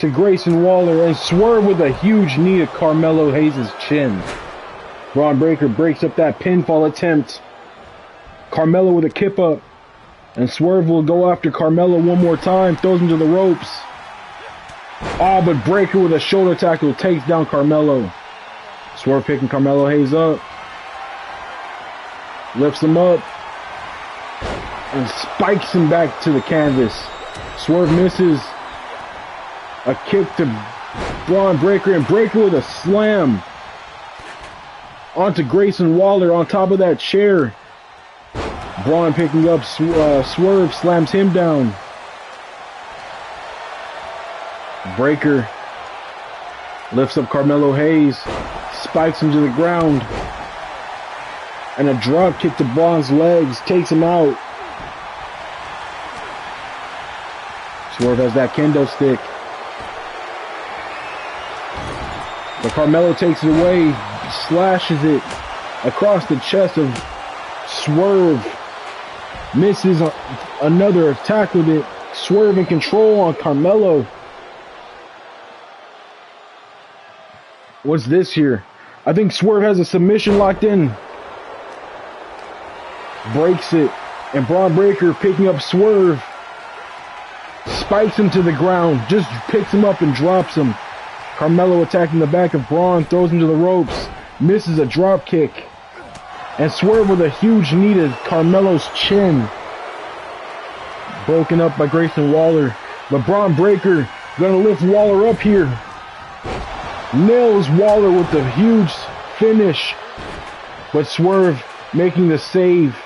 to Grayson Waller, and Swerve with a huge knee to Carmelo Hayes' chin. Braun Breaker breaks up that pinfall attempt. Carmelo with a kip up, and Swerve will go after Carmelo one more time, throws him to the ropes. Oh, but Breaker with a shoulder tackle takes down Carmelo. Swerve picking Carmelo Hayes up. Lifts him up. And spikes him back to the canvas. Swerve misses. A kick to Braun Breaker, and Breaker with a slam onto Grayson Waller on top of that chair. Braun picking up Swerve, slams him down. Breaker lifts up Carmelo Hayes, spikes him to the ground, and a drop kick to Braun's legs takes him out. Swerve has that kendo stick. But Carmelo takes it away, slashes it across the chest of Swerve. Misses another attack with it. Swerve in control on Carmelo. What's this here? I think Swerve has a submission locked in. Breaks it. And Braun Breaker picking up Swerve. Spikes him to the ground. Just picks him up and drops him. Carmelo attacking the back of Braun. Throws him to the ropes. Misses a drop kick. And Swerve with a huge knee to Carmelo's chin. Broken up by Grayson Waller. But Braun Breaker gonna lift Waller up here. Nails Waller with the huge finish. But Swerve making the save.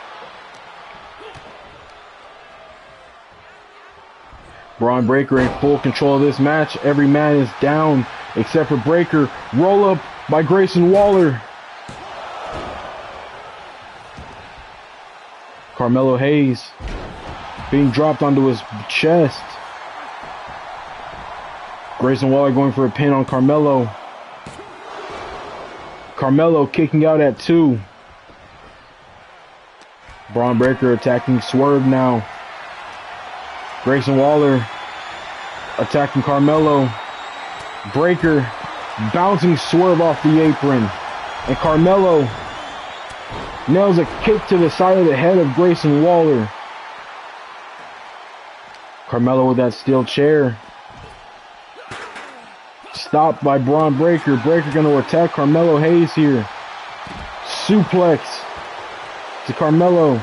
Braun Breaker in full control of this match. Every man is down except for Breaker. Roll up by Grayson Waller. Carmelo Hayes being dropped onto his chest. Grayson Waller going for a pin on Carmelo. Carmelo kicking out at 2. Braun Breaker attacking Swerve now. Grayson Waller attacking Carmelo. Breaker bouncing Swerve off the apron. And Carmelo nails a kick to the side of the head of Grayson Waller. Carmelo with that steel chair. Stopped by Braun Breaker. Breaker going to attack Carmelo Hayes here. Suplex to Carmelo.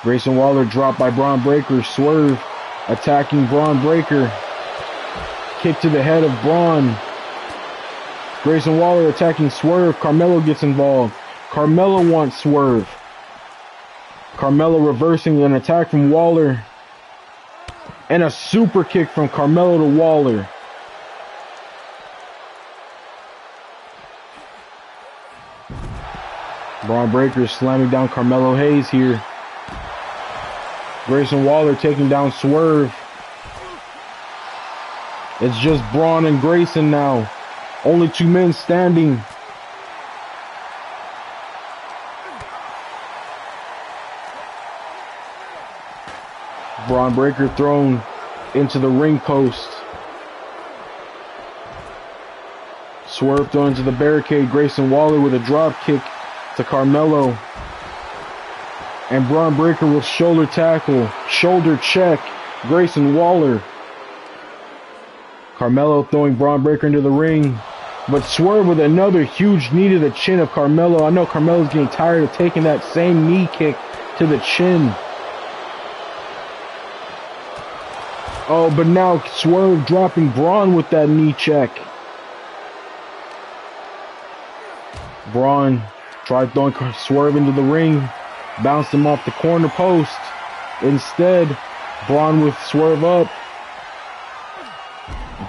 Grayson Waller dropped by Braun Breaker. Swerve attacking Braun Breaker. Kick to the head of Braun. Grayson Waller attacking Swerve. Carmelo gets involved. Carmelo wants Swerve. Carmelo reversing an attack from Waller. And a super kick from Carmelo to Waller. Braun Breaker slamming down Carmelo Hayes here. Grayson Waller taking down Swerve. It's just Braun and Grayson now. Only 2 men standing. Braun Breaker thrown into the ring post. Swerve thrown into the barricade. Grayson Waller with a drop kick to Carmelo. And Braun Breaker with shoulder tackle. Shoulder check. Grayson Waller. Carmelo throwing Braun Breaker into the ring. But Swerve with another huge knee to the chin of Carmelo. I know Carmelo's getting tired of taking that same knee kick to the chin. Oh, but now Swerve dropping Braun with that knee check. Braun tried throwing Swerve into the ring. Bounced him off the corner post. Instead, Braun with Swerve up.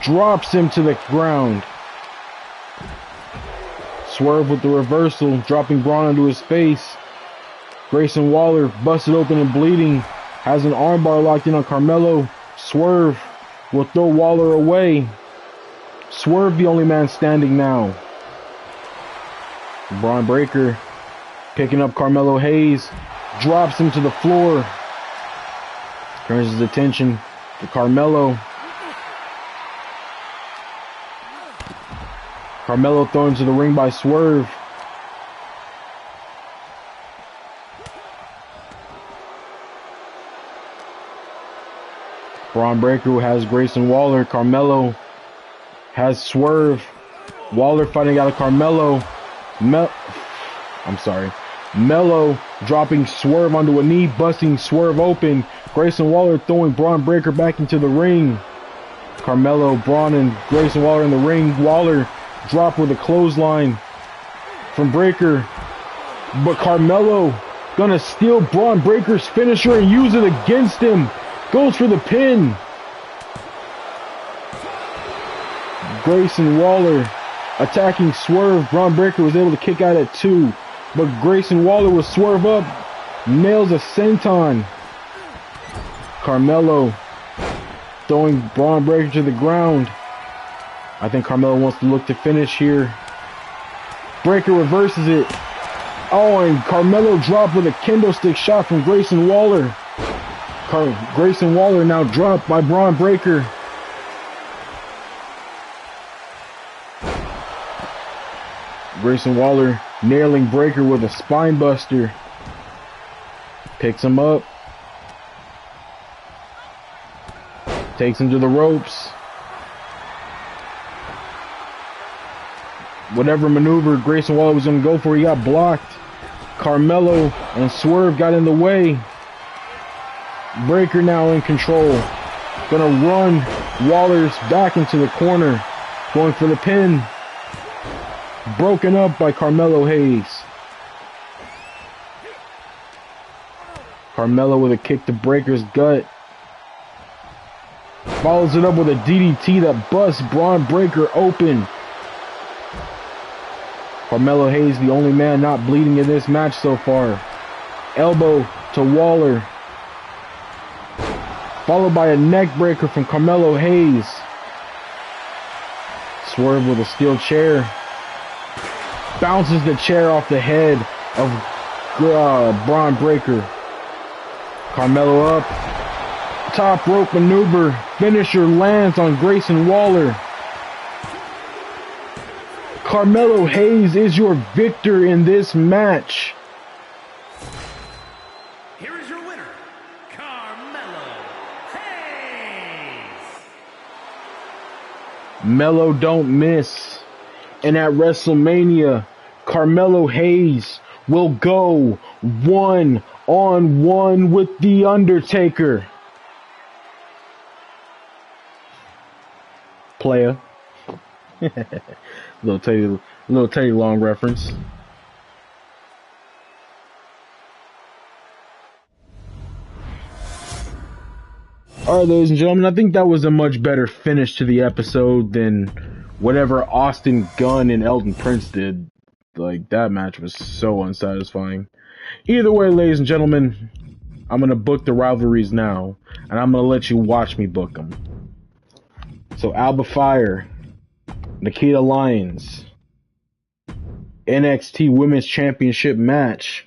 Drops him to the ground. Swerve with the reversal, dropping Braun onto his face. Grayson Waller, busted open and bleeding, has an armbar locked in on Carmelo. Swerve will throw Waller away. Swerve the only man standing now. Braun Breaker picking up Carmelo Hayes, drops him to the floor. Turns his attention to Carmelo. Carmelo thrown to the ring by Swerve. Braun Breaker has Grayson Waller. Carmelo has Swerve. Waller fighting out of Carmelo. Melo dropping Swerve onto a knee, busting Swerve open. Grayson Waller throwing Braun Breaker back into the ring. Carmelo, Braun, and Grayson Waller in the ring. Waller dropped with a clothesline from Breaker. But Carmelo gonna steal Braun Breaker's finisher and use it against him. Goes for the pin. Grayson Waller attacking Swerve. Braun Breaker was able to kick out at 2. But Grayson Waller will swerve up. Nails a senton. Carmelo throwing Braun Breaker to the ground. I think Carmelo wants to look to finish here. Breaker reverses it. Oh, and Carmelo dropped with a kendo stick shot from Grayson Waller. Grayson Waller now dropped by Braun Breaker. Grayson Waller nailing Breaker with a spine buster. Picks him up. Takes him to the ropes. Whatever maneuver Grayson Waller was going to go for, he got blocked. Carmelo and Swerve got in the way. Breaker now in control. Gonna run Waller's back into the corner. Going for the pin. Broken up by Carmelo Hayes. Carmelo with a kick to Breaker's gut. Follows it up with a DDT that busts Braun Breaker open. Carmelo Hayes, the only man not bleeding in this match so far. Elbow to Waller. Followed by a neck breaker from Carmelo Hayes. Swerve with a steel chair. Bounces the chair off the head of Braun Breaker. Carmelo up. Top rope maneuver. Finisher lands on Grayson Waller. Carmelo Hayes is your victor in this match. Here is your winner, Carmelo Hayes. Melo don't miss. And at WrestleMania, Carmelo Hayes will go 1-on-1 with The Undertaker. Playa. little Teddy Long reference. Alright, ladies and gentlemen, I think that was a much better finish to the episode than whatever Austin Gunn and Elton Prince did. Like, that match was so unsatisfying. Either way, ladies and gentlemen, I'm gonna book the rivalries now, and I'm gonna let you watch me book them. So, Alba Fire, Nikita Lyons, NXT Women's Championship match.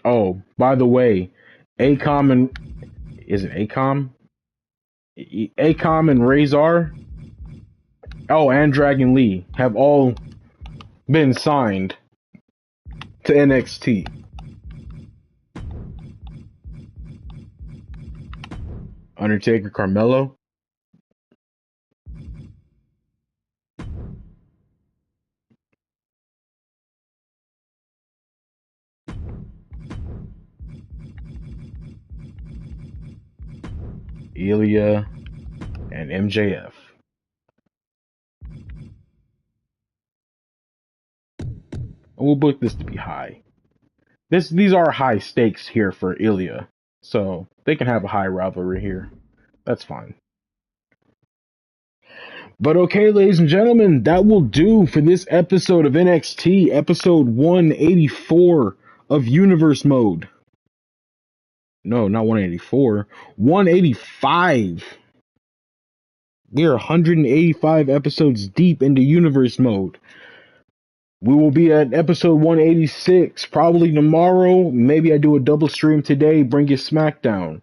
Oh, by the way, Akam and... Is it Akam? Akam and Razor? Oh, and Dragon Lee have all been signed to NXT. Undertaker, Carmelo. Ilya and MJF. We'll book this to be high. These are high stakes here for Ilya, so they can have a high rivalry here. That's fine. But okay, ladies and gentlemen, that will do for this episode of NXT, episode 184 of Universe Mode. No, not 184. 185. We are 185 episodes deep into Universe Mode. We will be at episode 186 probably tomorrow. Maybe I do a double stream today, bring you SmackDown.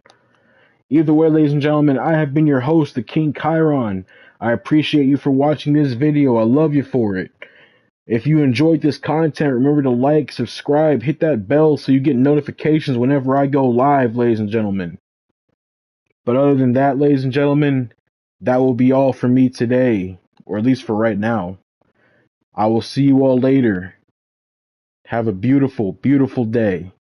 Either way, ladies and gentlemen, I have been your host, the King Chiron. I appreciate you for watching this video. I love you for it. If you enjoyed this content, remember to like, subscribe, hit that bell so you get notifications whenever I go live, ladies and gentlemen. But other than that, ladies and gentlemen, that will be all for me today, or at least for right now. I will see you all later. Have a beautiful, beautiful day.